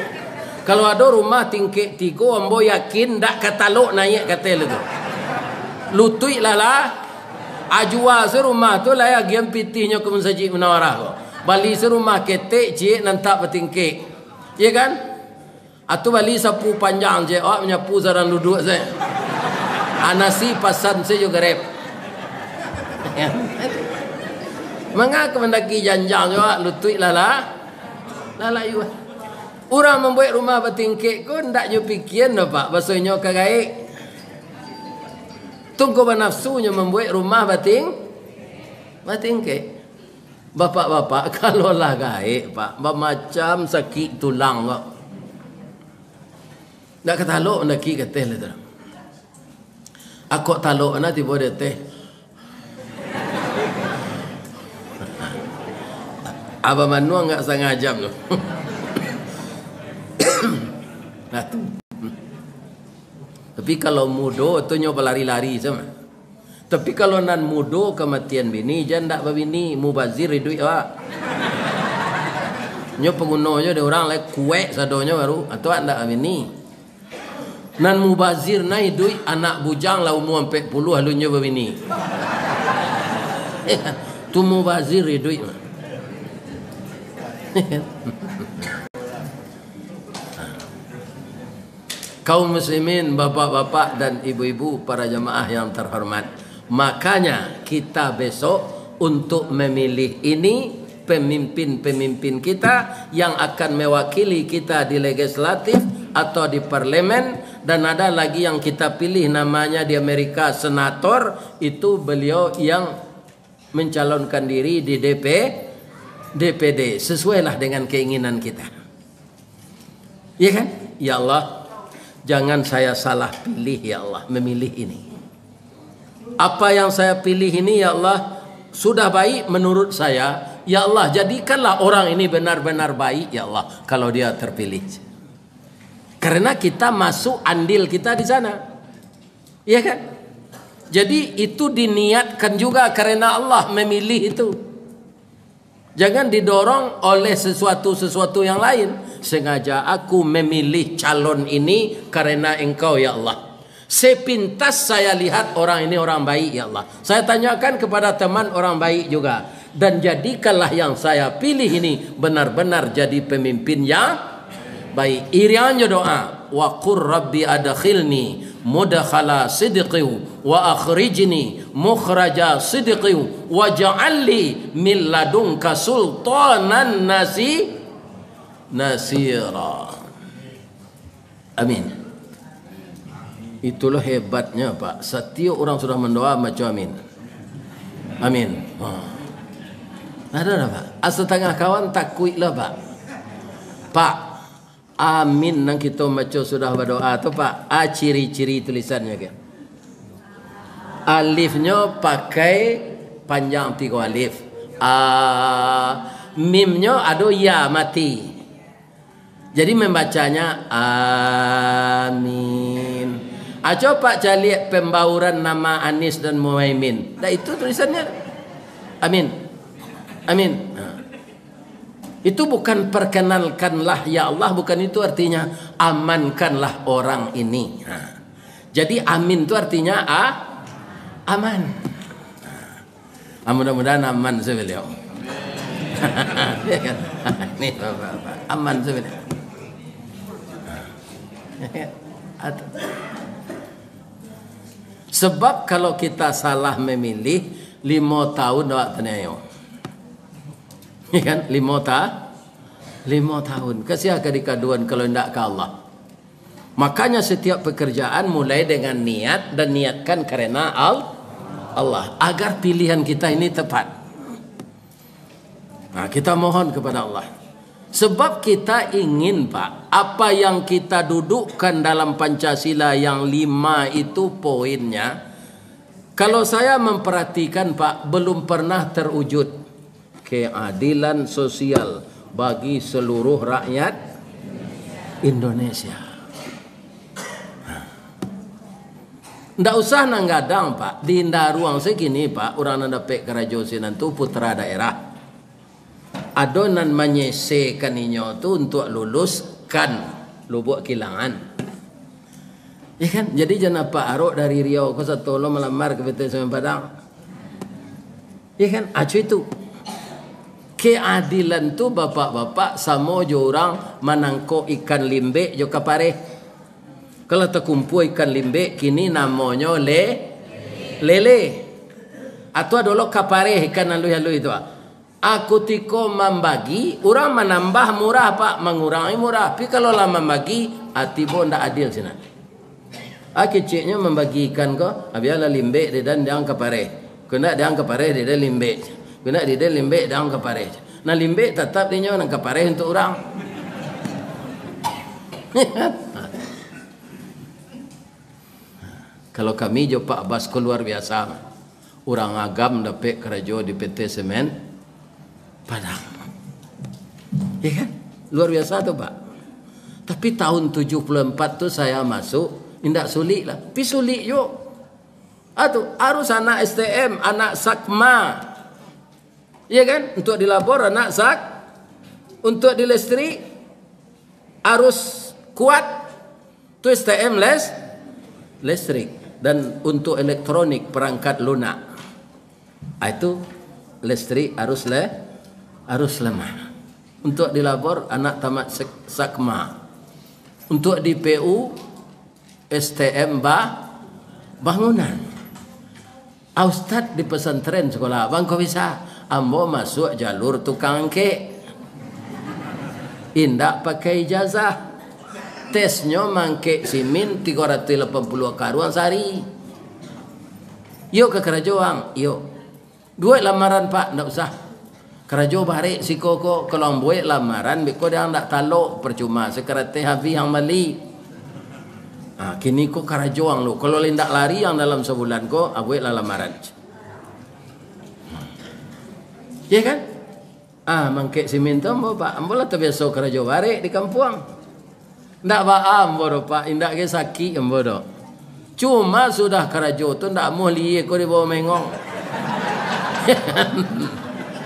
Kalau ada rumah tingkek tiga, ambo yakin dak katalok naik katel itu. Lutui lah. Ajwa serumah tu lah ya game pitihnya ke Masjid Munawarah ko. Bali serumah ketek cik nantak bertingkek. Ya kan? Atau bali sapu panjang je, awak menyapu zarang duduk saya. Anasi pasan saya juga rep. Mengapa mendaki janjang juga lutui lala juga. Orang membuat rumah bertingkek ko ndak nyu pikiran pak, bahasanya kagaik. Tunggu nafsunya membuat rumah bertingkek. Bapak-bapak kalau lah gaik pak, macam sakit tulang kok. Ndak ketalok mendaki ketel itu. Aku talok nanti boleh teh. Abang Manu enggak sengaja loh. Nah tu. Tapi kalau mudo tu nyoba lari-lari sama. Tapi kalau nan mudo kematian bini jangan ndak babini mubazir duit awak. Nyo pengguna de orang like kuek sadonya baru atau ndak babini. Nan mubazir nai duit anak bujang lah umur 40 halunya babini. Tu mubazir duit mah. Kaum muslimin, bapak-bapak dan ibu-ibu, para jamaah yang terhormat, makanya kita besok untuk memilih ini pemimpin-pemimpin kita yang akan mewakili kita di legislatif atau di parlemen, dan ada lagi yang kita pilih namanya di Amerika senator, itu beliau yang mencalonkan diri di DPD sesuailah dengan keinginan kita. Ya kan? Ya Allah, jangan saya salah pilih ya Allah memilih ini. Apa yang saya pilih ini ya Allah sudah baik menurut saya. Ya Allah, jadikanlah orang ini benar-benar baik ya Allah kalau dia terpilih. Karena kita masuk andil kita di sana. Ya kan? Jadi itu diniatkan juga karena Allah memilih itu. Jangan didorong oleh sesuatu yang lain. Sengaja aku memilih calon ini karena engkau ya Allah. Sepintas saya lihat orang ini orang baik ya Allah. Saya tanyakan kepada teman orang baik juga. Dan jadikanlah yang saya pilih ini benar-benar jadi pemimpin yang baik. Iriannya doa. Wa qur rabbi adkhilni mudkhala sidqi wa akhrijni mukhraja sidqi wa ja'alli min ladunka sultanan nasira. Amin. Itulah hebatnya Pak. Setiap orang sudah mendoa macam amin. Amin. Ada Pak. Setengah kawan takut lah Pak. Pak, amin nang kita macam sudah berdoa tu Pak. Ciri-ciri tulisannya ke? Alifnya pakai panjang 3 alif. Mimnya ada ya mati. Jadi membacanya amin. Coba cari pembauran nama Anies dan Muhaimin. Nah itu tulisannya amin. Amin. Itu bukan perkenalkanlah ya Allah, bukan itu artinya amankanlah orang ini. Jadi amin itu artinya aman. Mudah-mudahan aman sebeliau. Ya kan? Nih Bapak, aman sebeliau. Sebab kalau kita salah memilih 5 tahun awak tenayo. Ya kan? 5 tahun. Kasih kedikaduan kalau tidak ke Allah. Makanya setiap pekerjaan mulai dengan niat dan niatkan karena Allah agar pilihan kita ini tepat. Nah, kita mohon kepada Allah. Sebab kita ingin Pak, apa yang kita dudukkan dalam Pancasila yang 5 itu poinnya, kalau saya memperhatikan Pak, belum pernah terwujud. Keadilan sosial bagi seluruh rakyat Indonesia. Ndak usah nang gadang Pak. Di ruang segini Pak, orang nang dapat kerajo sinan tu putra daerah. Adonan menyesekan inyo tu untuk luluskan lubuk kilangan. Ya kan? Jadi jangan Pak Arok dari Riau ke Satolo melamar ke PT Semen Padang. Ya kan? Acu itu. Keadilan tu bapak-bapak sama jo orang menangkap ikan limbe jo kapare. Kalau terkumpul ikan limbe kini namanya lele. Atau adalah kapare ikan halu-halu itu. Aku tiko membagi, orang menambah murah Pak, mengurangi murah. Tapi kalau lah membagi, atibo ndak adil sini. Keciknya membagi ikan ko, abiarlah limbe dan dia kapare. Kena dia kapare dia limbe. Kena dia limbe dia kapare. Nah limbe tetap dia nang kapare untuk orang. Kalau kami jo Pak Bas luar biasa. Orang agam dapat kerja di PT Semen Padang. Ya kan? Luar biasa tu Pak. Tapi tahun 74 tu saya masuk, indak sulit lah. Tapi sulit yo. Harus anak STM, anak Sakma. Ya kan? Untuk dilabor anak Sak. Untuk di listrik harus kuat. Tu STM listrik. Dan untuk elektronik perangkat lunak. Itu listrik harus lemah. Untuk dilabor anak tamat Sakma. Untuk di PU STM bangunan. Ustaz di pesantren sekolah bang kau bisa ambo masuk jalur tukang angke. Indak pakai ijazah. Tesnya mangke simin 380 karuan sehari. Yuk ke kerajaan, yuk. Duit lamaran Pak, ndak usah. Kerajo bare si koko kalau buat lamaran beko dia ndak talok percuma sekerate habi yang mali. Kini ko kerajoang lu. Kalau lindak lari yang dalam sebulan ko abuat lamaran. Ya kan? Mangke simin tu ambo Pak, ambo lah terbiasa kerajo bare di kampung. Ndak baam bodoh Pak, indak ke sakit bodoh. Cuma sudah kerajo tu ndak mau liye ko di bawah mengong.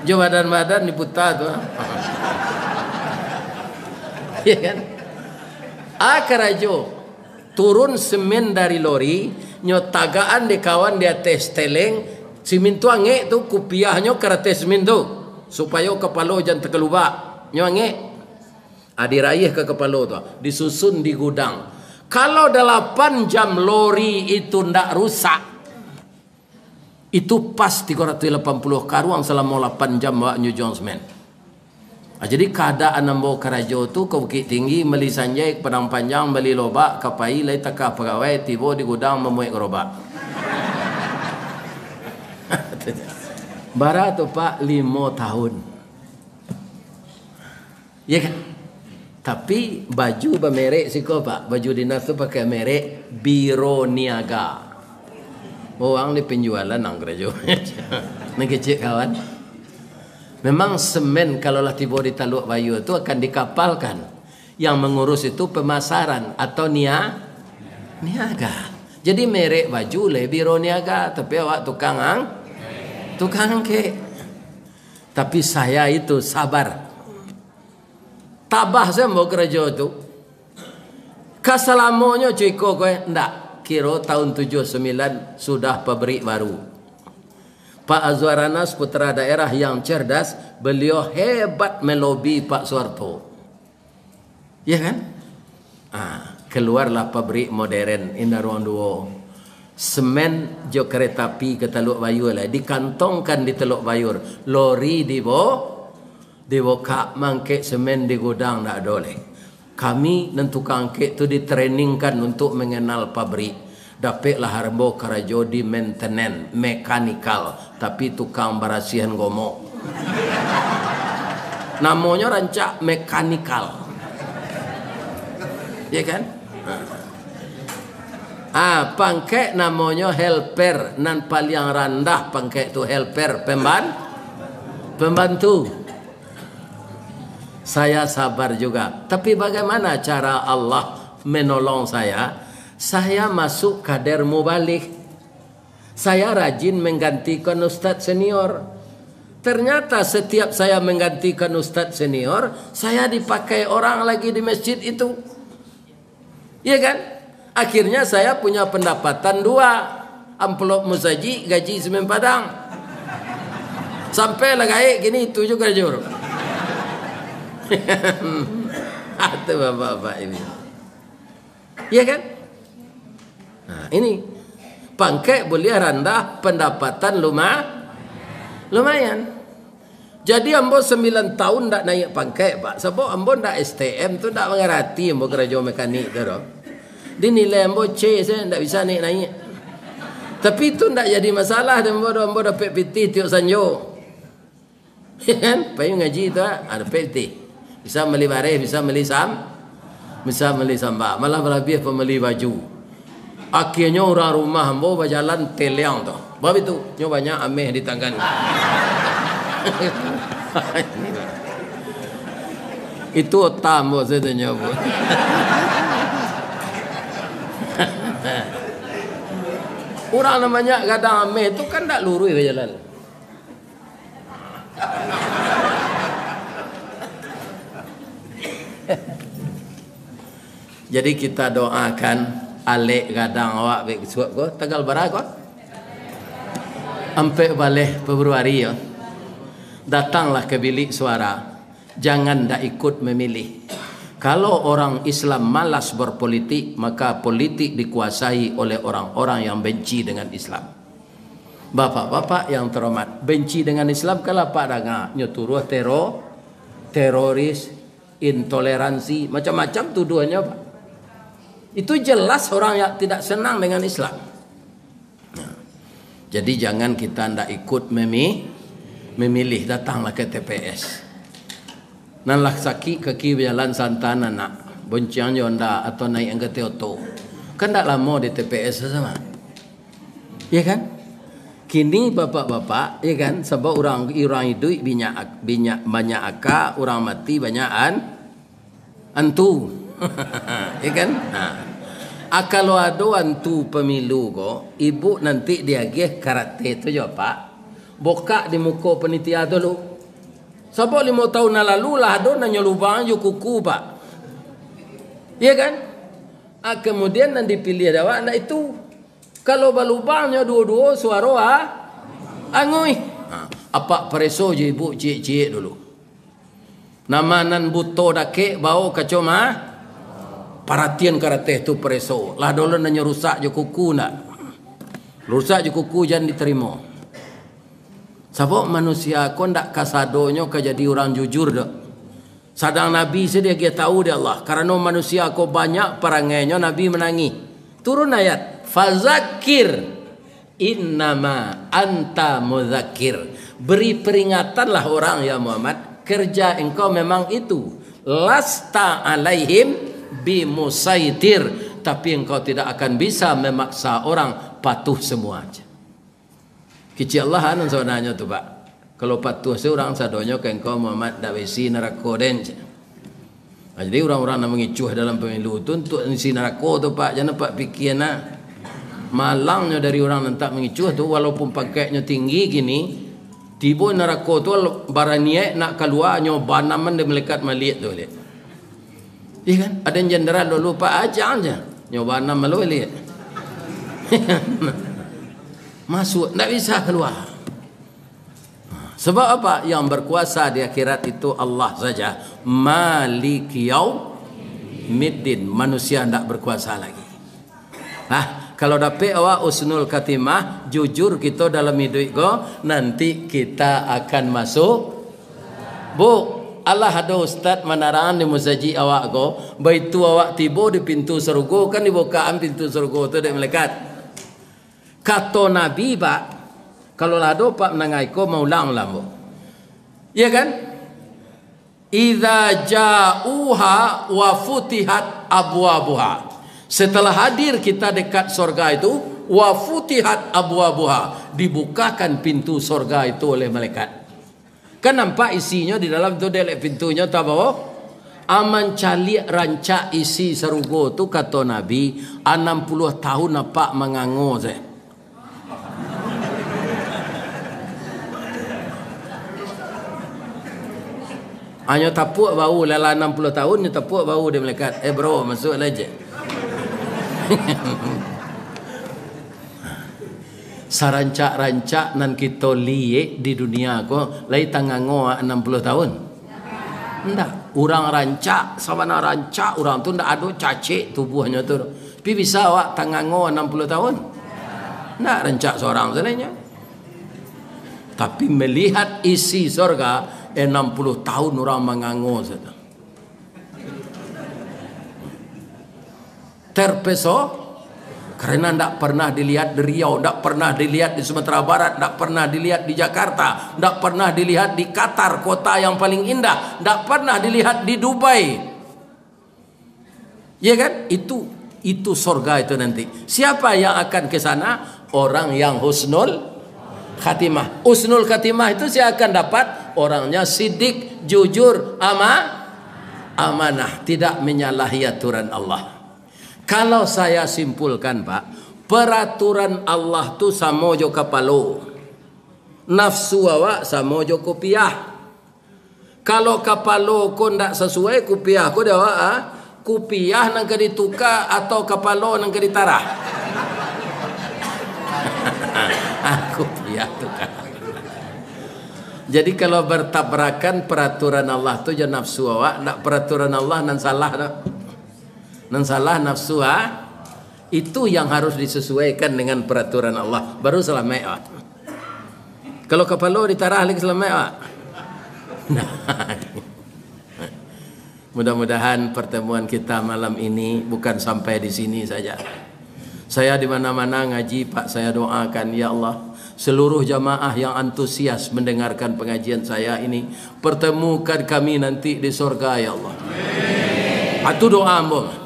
Jo badan-badan diputar tu. Ya kan? Kerajo turun semen dari lori, nyotagaan di kawan dia tes teleng, semen tu ange tu kupiahnya kerate semen tu supaya kepala jangan terkelubak. Nyo ange. Diraih ke kepala tu, disusun di gudang. Kalau 8 jam lori itu ndak rusak, itu pas 380 karuang selama 8 jam bawa New Jones Man. Jadi keadaan ambo kerajo tu ke Bukit Tinggi, beli sanjai, Padang Panjang, beli lobak, kapai, lai takah pegawai, tiba di gudang memuik gerobak. Bara tu Pak 5 tahun. Ya kan? Tapi baju bermerek siko Pak. Baju dinas tu pakai merek Biro Niaga. Orang ni penjualan nang gerejo. Nang kecil kawan. Memang semen kalau lah tiba di Taluk Bayu itu akan dikapalkan. Yang mengurus itu pemasaran atau niaga. Jadi merek baju le Biro Niaga. Tapi awak tukang angke. Tapi saya itu sabar. Tabah saya mau kerja tu. Kasalamonya ciko kowe ndak. Kira tahun 79 sudah pabrik baru. Pak Azwaranas putra daerah yang cerdas, beliau hebat melobi Pak Soeharto. Ya kan? Keluarlah pabrik modern indah ruang dua. Semen jo kereta api ke Teluk Bayur lah dikantongkan di Teluk Bayur. Lori dibuka mangkek semen di gudang tak boleh. Kami dan tukang angkek tu ditrainingkan untuk mengenal pabrik. Dapatlah harbo kerajo di maintenance, mekanikal, tapi tukang barasihan gomo. Namanya rancak mekanikal. Ya kan? Pangkek namanya helper, nan paling rendah pangkek tu helper, pembantu. Saya sabar juga. Tapi bagaimana cara Allah menolong saya? Saya masuk kader mubalik. Saya rajin menggantikan ustadz senior. Ternyata setiap saya menggantikan ustadz senior, saya dipakai orang lagi di masjid itu. Iya kan? Akhirnya saya punya pendapatan 2. Amplop musaji, gaji semen padang. Sampai lah gaik gini itu juga jur. Itu bapak-bapak ini. Iya kan? Nah, ini pangkai boleh rendah, pendapatan lumayan. Jadi ambo 9 tahun tak naik pangkai, Pak. Sebab ambo tak STM tu tak mengerti ambo kerja mekanik tu. Dinilai ambo C, saya tak bisa naik. Tapi itu tak jadi masalah. Ambo dapat PT tiuk sanjo. Kan? Payung ngaji tu ada PT. Bisa beli bareh, bisa beli sambak. Malah lebih pembeli baju. Akhirnya orang rumah ambo berjalan teliang tu. Sebab itu, nyo banyak ameh di tangan. Itu otam bo saya tanya bo. Orang namanya kadang ameh tu kan tak lurus berjalan. Jadi kita doakan alek gadang awak baik suap ko tanggal berapa ko? Sampai balik Februari ya. Datanglah ke bilik suara. Jangan dak ikut memilih. Kalau orang Islam malas berpolitik, maka politik dikuasai oleh orang-orang yang benci dengan Islam. Bapak-bapak yang terhormat, benci dengan Islam kalau Pak dengar nyoturuh teroris, intoleransi, macam-macam tuduhannya Pak. Itu jelas orang yang tidak senang dengan Islam. Nah, jadi jangan kita tidak ikut memilih, datanglah ke TPS. Nanlah sakit kaki berjalan santana nak bonceng jonda atau naik angkat auto. Kan tak lama di TPS sama. Ya kan? Kini bapak-bapak, ya kan? Sebab orang hidup banyak akak, orang mati banyak antu. Ya kan? Nah. Kalau ada antu pemilu ko, ibu nanti diagih karate tu je Pak. Bokak di muka penitia dulu. Sebab 5 tahun lalu lah ada nanya lubang je kuku Pak. Ya kan? Kemudian nanti dipilih ada anak itu. Kalau balubangnya dua-dua suara angui. Apa preso je ibu cik-cik dulu. Nama nan buto dake bau kacoma. Perhatian karate tu preso. Lah dulu nanya rusak je kuku nak. Rusak je kuku jangan diterima. Sebab manusia kau ndak kasadonyo ke jadi orang jujur dak. Sadang Nabi sedia dia tahu dia Allah. Karena manusia kau banyak perangainya Nabi menangi. Turun ayat. Fazakir innama anta muzakir. Beri peringatanlah orang ya Muhammad. Kerja engkau memang itu. Lasta alaihim bimusaitir, tapi engkau tidak akan bisa memaksa orang patuh semua aja. Kecil Allah anan sebenarnya tu Pak. Kalau patuh seorang sadonyo ke engkau Muhammad dak besi neraka den. Jadi orang-orang yang mengicuh dalam pemilu tu untuk isi neraka tu Pak. Jangan Pak fikir nak malangnya dari orang yang tak mengicuh tu walaupun pakainya tinggi gini, tiba neraka tu baraniak nak keluar nyoba naman dia melekat maliat tu lihat. Iya kan? Ada yang jenderal dulu Pak aja nyoba nama lu lihat. Masuk tak bisa keluar. Sebab apa? Yang berkuasa di akhirat itu Allah saja. Malik yaumiddin. Manusia tidak berkuasa lagi. Kalau dapat awak usnul khatimah, jujur kita dalam hidup ko, nanti kita akan masuk. Bu, Allah ada ustaz menarangan di musaji awak ko, baitu awak tiba di pintu surga, kan dibukaan pintu surga tu dek malaikat. Kata Nabi Pak, kalau lado Pak menangai ko maulang lambo. Ya kan? Idza ja'uha wa futihat abwabuha. Setelah hadir kita dekat surga itu, wa futihat abwabuha, dibukakan pintu surga itu oleh malaikat. Kan nampak isinya di dalam tu delek pintunya tahu Aman calik rancak isi serugo tu kata Nabi 60 tahun apa mengango saya. Hanya tapuk bau lala 60 tahun ni tapuk bau dia melekat. Bro masuk aja. Sarancak-rancak nan kita liye di dunia ko lai tangango 60 tahun. Ndak, orang rancak, sabana rancak orang tu ndak ada cacik tubuhnya tu. Tapi bisa awak tangango 60 tahun? Ndak rancak seorang selainnya. Tapi melihat isi surga 60 tahun orang mengango saja. Terpeso karena tidak pernah dilihat di Riau, tidak pernah dilihat di Sumatera Barat, tidak pernah dilihat di Jakarta, tidak pernah dilihat di Qatar, kota yang paling indah, tidak pernah dilihat di Dubai. Ya kan? Itu surga itu nanti. Siapa yang akan ke sana? Orang yang husnul khatimah. Husnul khatimah itu saya akan dapat orangnya sidik, jujur, amanah, tidak menyalahi aturan Allah. Kalau saya simpulkan Pak, peraturan Allah tu sama jo kapalo. Nafsu awak sama jo kopiah. Kalau kapalo ko ndak sesuai kopiah ko dah awak kopiah nang kedi tukar atau kapalo nang kedi tarah. Kopiah tukar. Jadi kalau bertabrakan peraturan Allah tu je nafsu awak, ndak peraturan Allah nan salah dah. Nan salah nafsu itu yang harus disesuaikan dengan peraturan Allah baru selamat. Kalau kepala ditarah lagi selamat. Nah, mudah-mudahan pertemuan kita malam ini bukan sampai di sini saja. Saya di mana-mana ngaji Pak, saya doakan ya Allah seluruh jamaah yang antusias mendengarkan pengajian saya ini, pertemukan kami nanti di surga ya Allah. Itu doa ambo.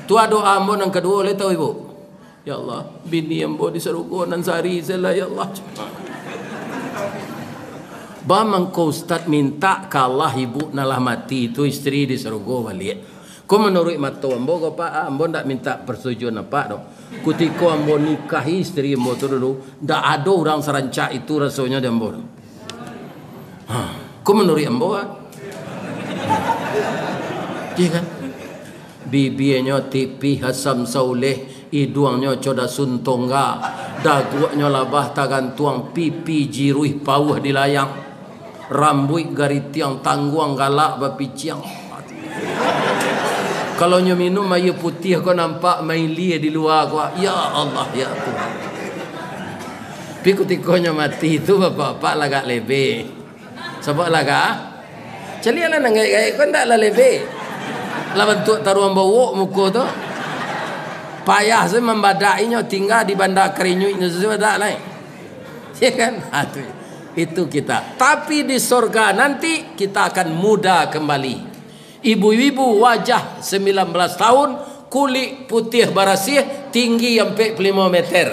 Tua doa ambo yang kedua boleh tahu ibu? Ya Allah, bini ambo di serugo nan sari sela ya Allah. Bamang ko ustaz minta kalah ibu nalah mati itu istri di serugo balik. Ko menurut mata ambo ko Pak, ambo ndak minta persetujuan apa dong. Ketika ambo nikahi istri ambo tu dulu, ndak ada orang serancak itu rasanya di ambo. Ko menurut ambo iya kan? Bibinya tipi Hasam Sauleh, hidungnya coda suntongga, dagunya labah tagan tuang, pipi jiruih pauh di layang, rambut garitiang tangguang galak bapiciang. Kalau nyo minum air putih kau nampak main lia di luar kau. Ya Allah ya Tuhan. Tapi ketika nyo mati itu bapak-bapak lagak lebe. Sebab lagak celialah nang gaya kau ndak lah lebe. Lawan tu taruhan bawa muka tu payah saya membadainya tinggal di bandar Kerinyut itu sudah lain. Ya kan? Itu kita. Tapi di surga nanti kita akan muda kembali. Ibu-ibu wajah 19 tahun, kulit putih barasih, tinggi sampai 5 meter.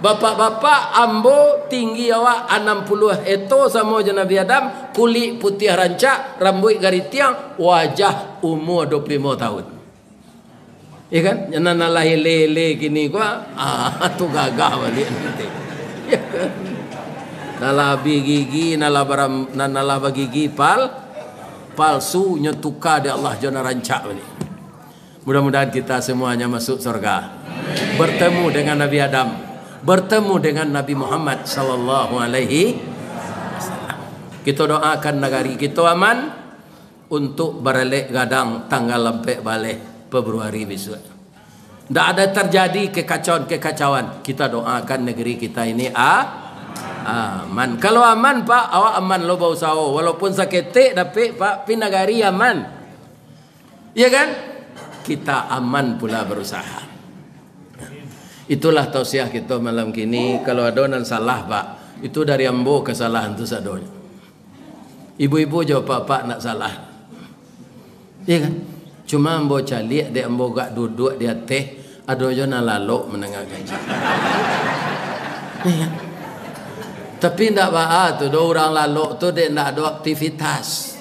Bapak-bapak ambo tinggi awak 60 eto sama je Nabi Adam, kulit putih rancak, rambut garitiang, wajah umur 25 tahun. Ya kan? Jangan nalah lele gini gua, tu gagah balik nanti. Ya kan? Nalah gigi, nalah gigi palsu nyetuka di Allah jana rancak balik. Mudah-mudahan kita semuanya masuk surga. Bertemu dengan Nabi Adam, bertemu dengan Nabi Muhammad sallallahu alaihi wasallam. Kita doakan negari kita aman untuk berelek gadang tanggal lempek balik Februari besok. Tidak ada terjadi kekacauan. Kita doakan negeri kita ini aman. Kalau aman Pak, awak aman lo bau sawo. Walaupun sakit tapi Pak pinagari aman. Ya kan? Kita aman pula berusaha. Itulah tausiah kita malam kini. Kalau ada yang salah Pak, itu dari ambo kesalahan itu sadonya. Ibu-ibu jawab Pak nak salah. Iya kan? Cuma ambo calik dia ambo gak duduk dia teh, ada je nak lalok menengah gaji. Iya kan? Tapi ndak tu dua orang lalok tu dia ndak ada aktivitas.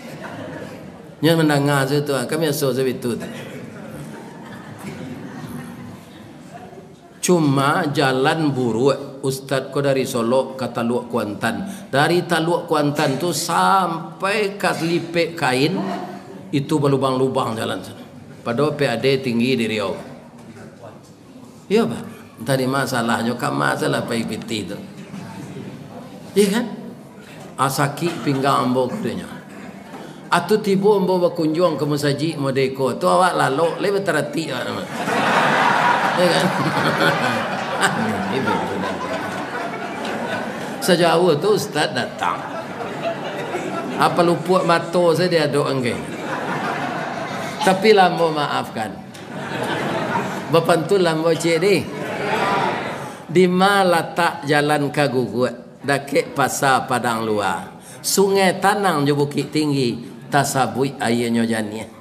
Nya mendengar tu kami so sebitu. Cuma jalan buruk Ustaz ko dari Solo ke Taluk Kuantan. Dari Taluk Kuantan tu sampai ke Lipek Kain itu berlubang-lubang jalan sana. Padahal PAD tinggi di Riau. Iya Pak. Tadi masalahnya kan masalah PIPT itu. Iya kan? Asaki pinggang ambo katanya. Atu tiba ambo berkunjung ke Masjid Modeko. Tu awak lalu lebih terhati. Ya kan? Sejauh tu Ustaz datang. Apa luput mata saya dia doa engkau. Tapi lambo maafkan. Bapak tu lambo cik ni. Di mana letak jalan kagugut. Dakek pasar Padang Luar. Sungai Tanang je Bukit Tinggi. Tasabui airnya jani.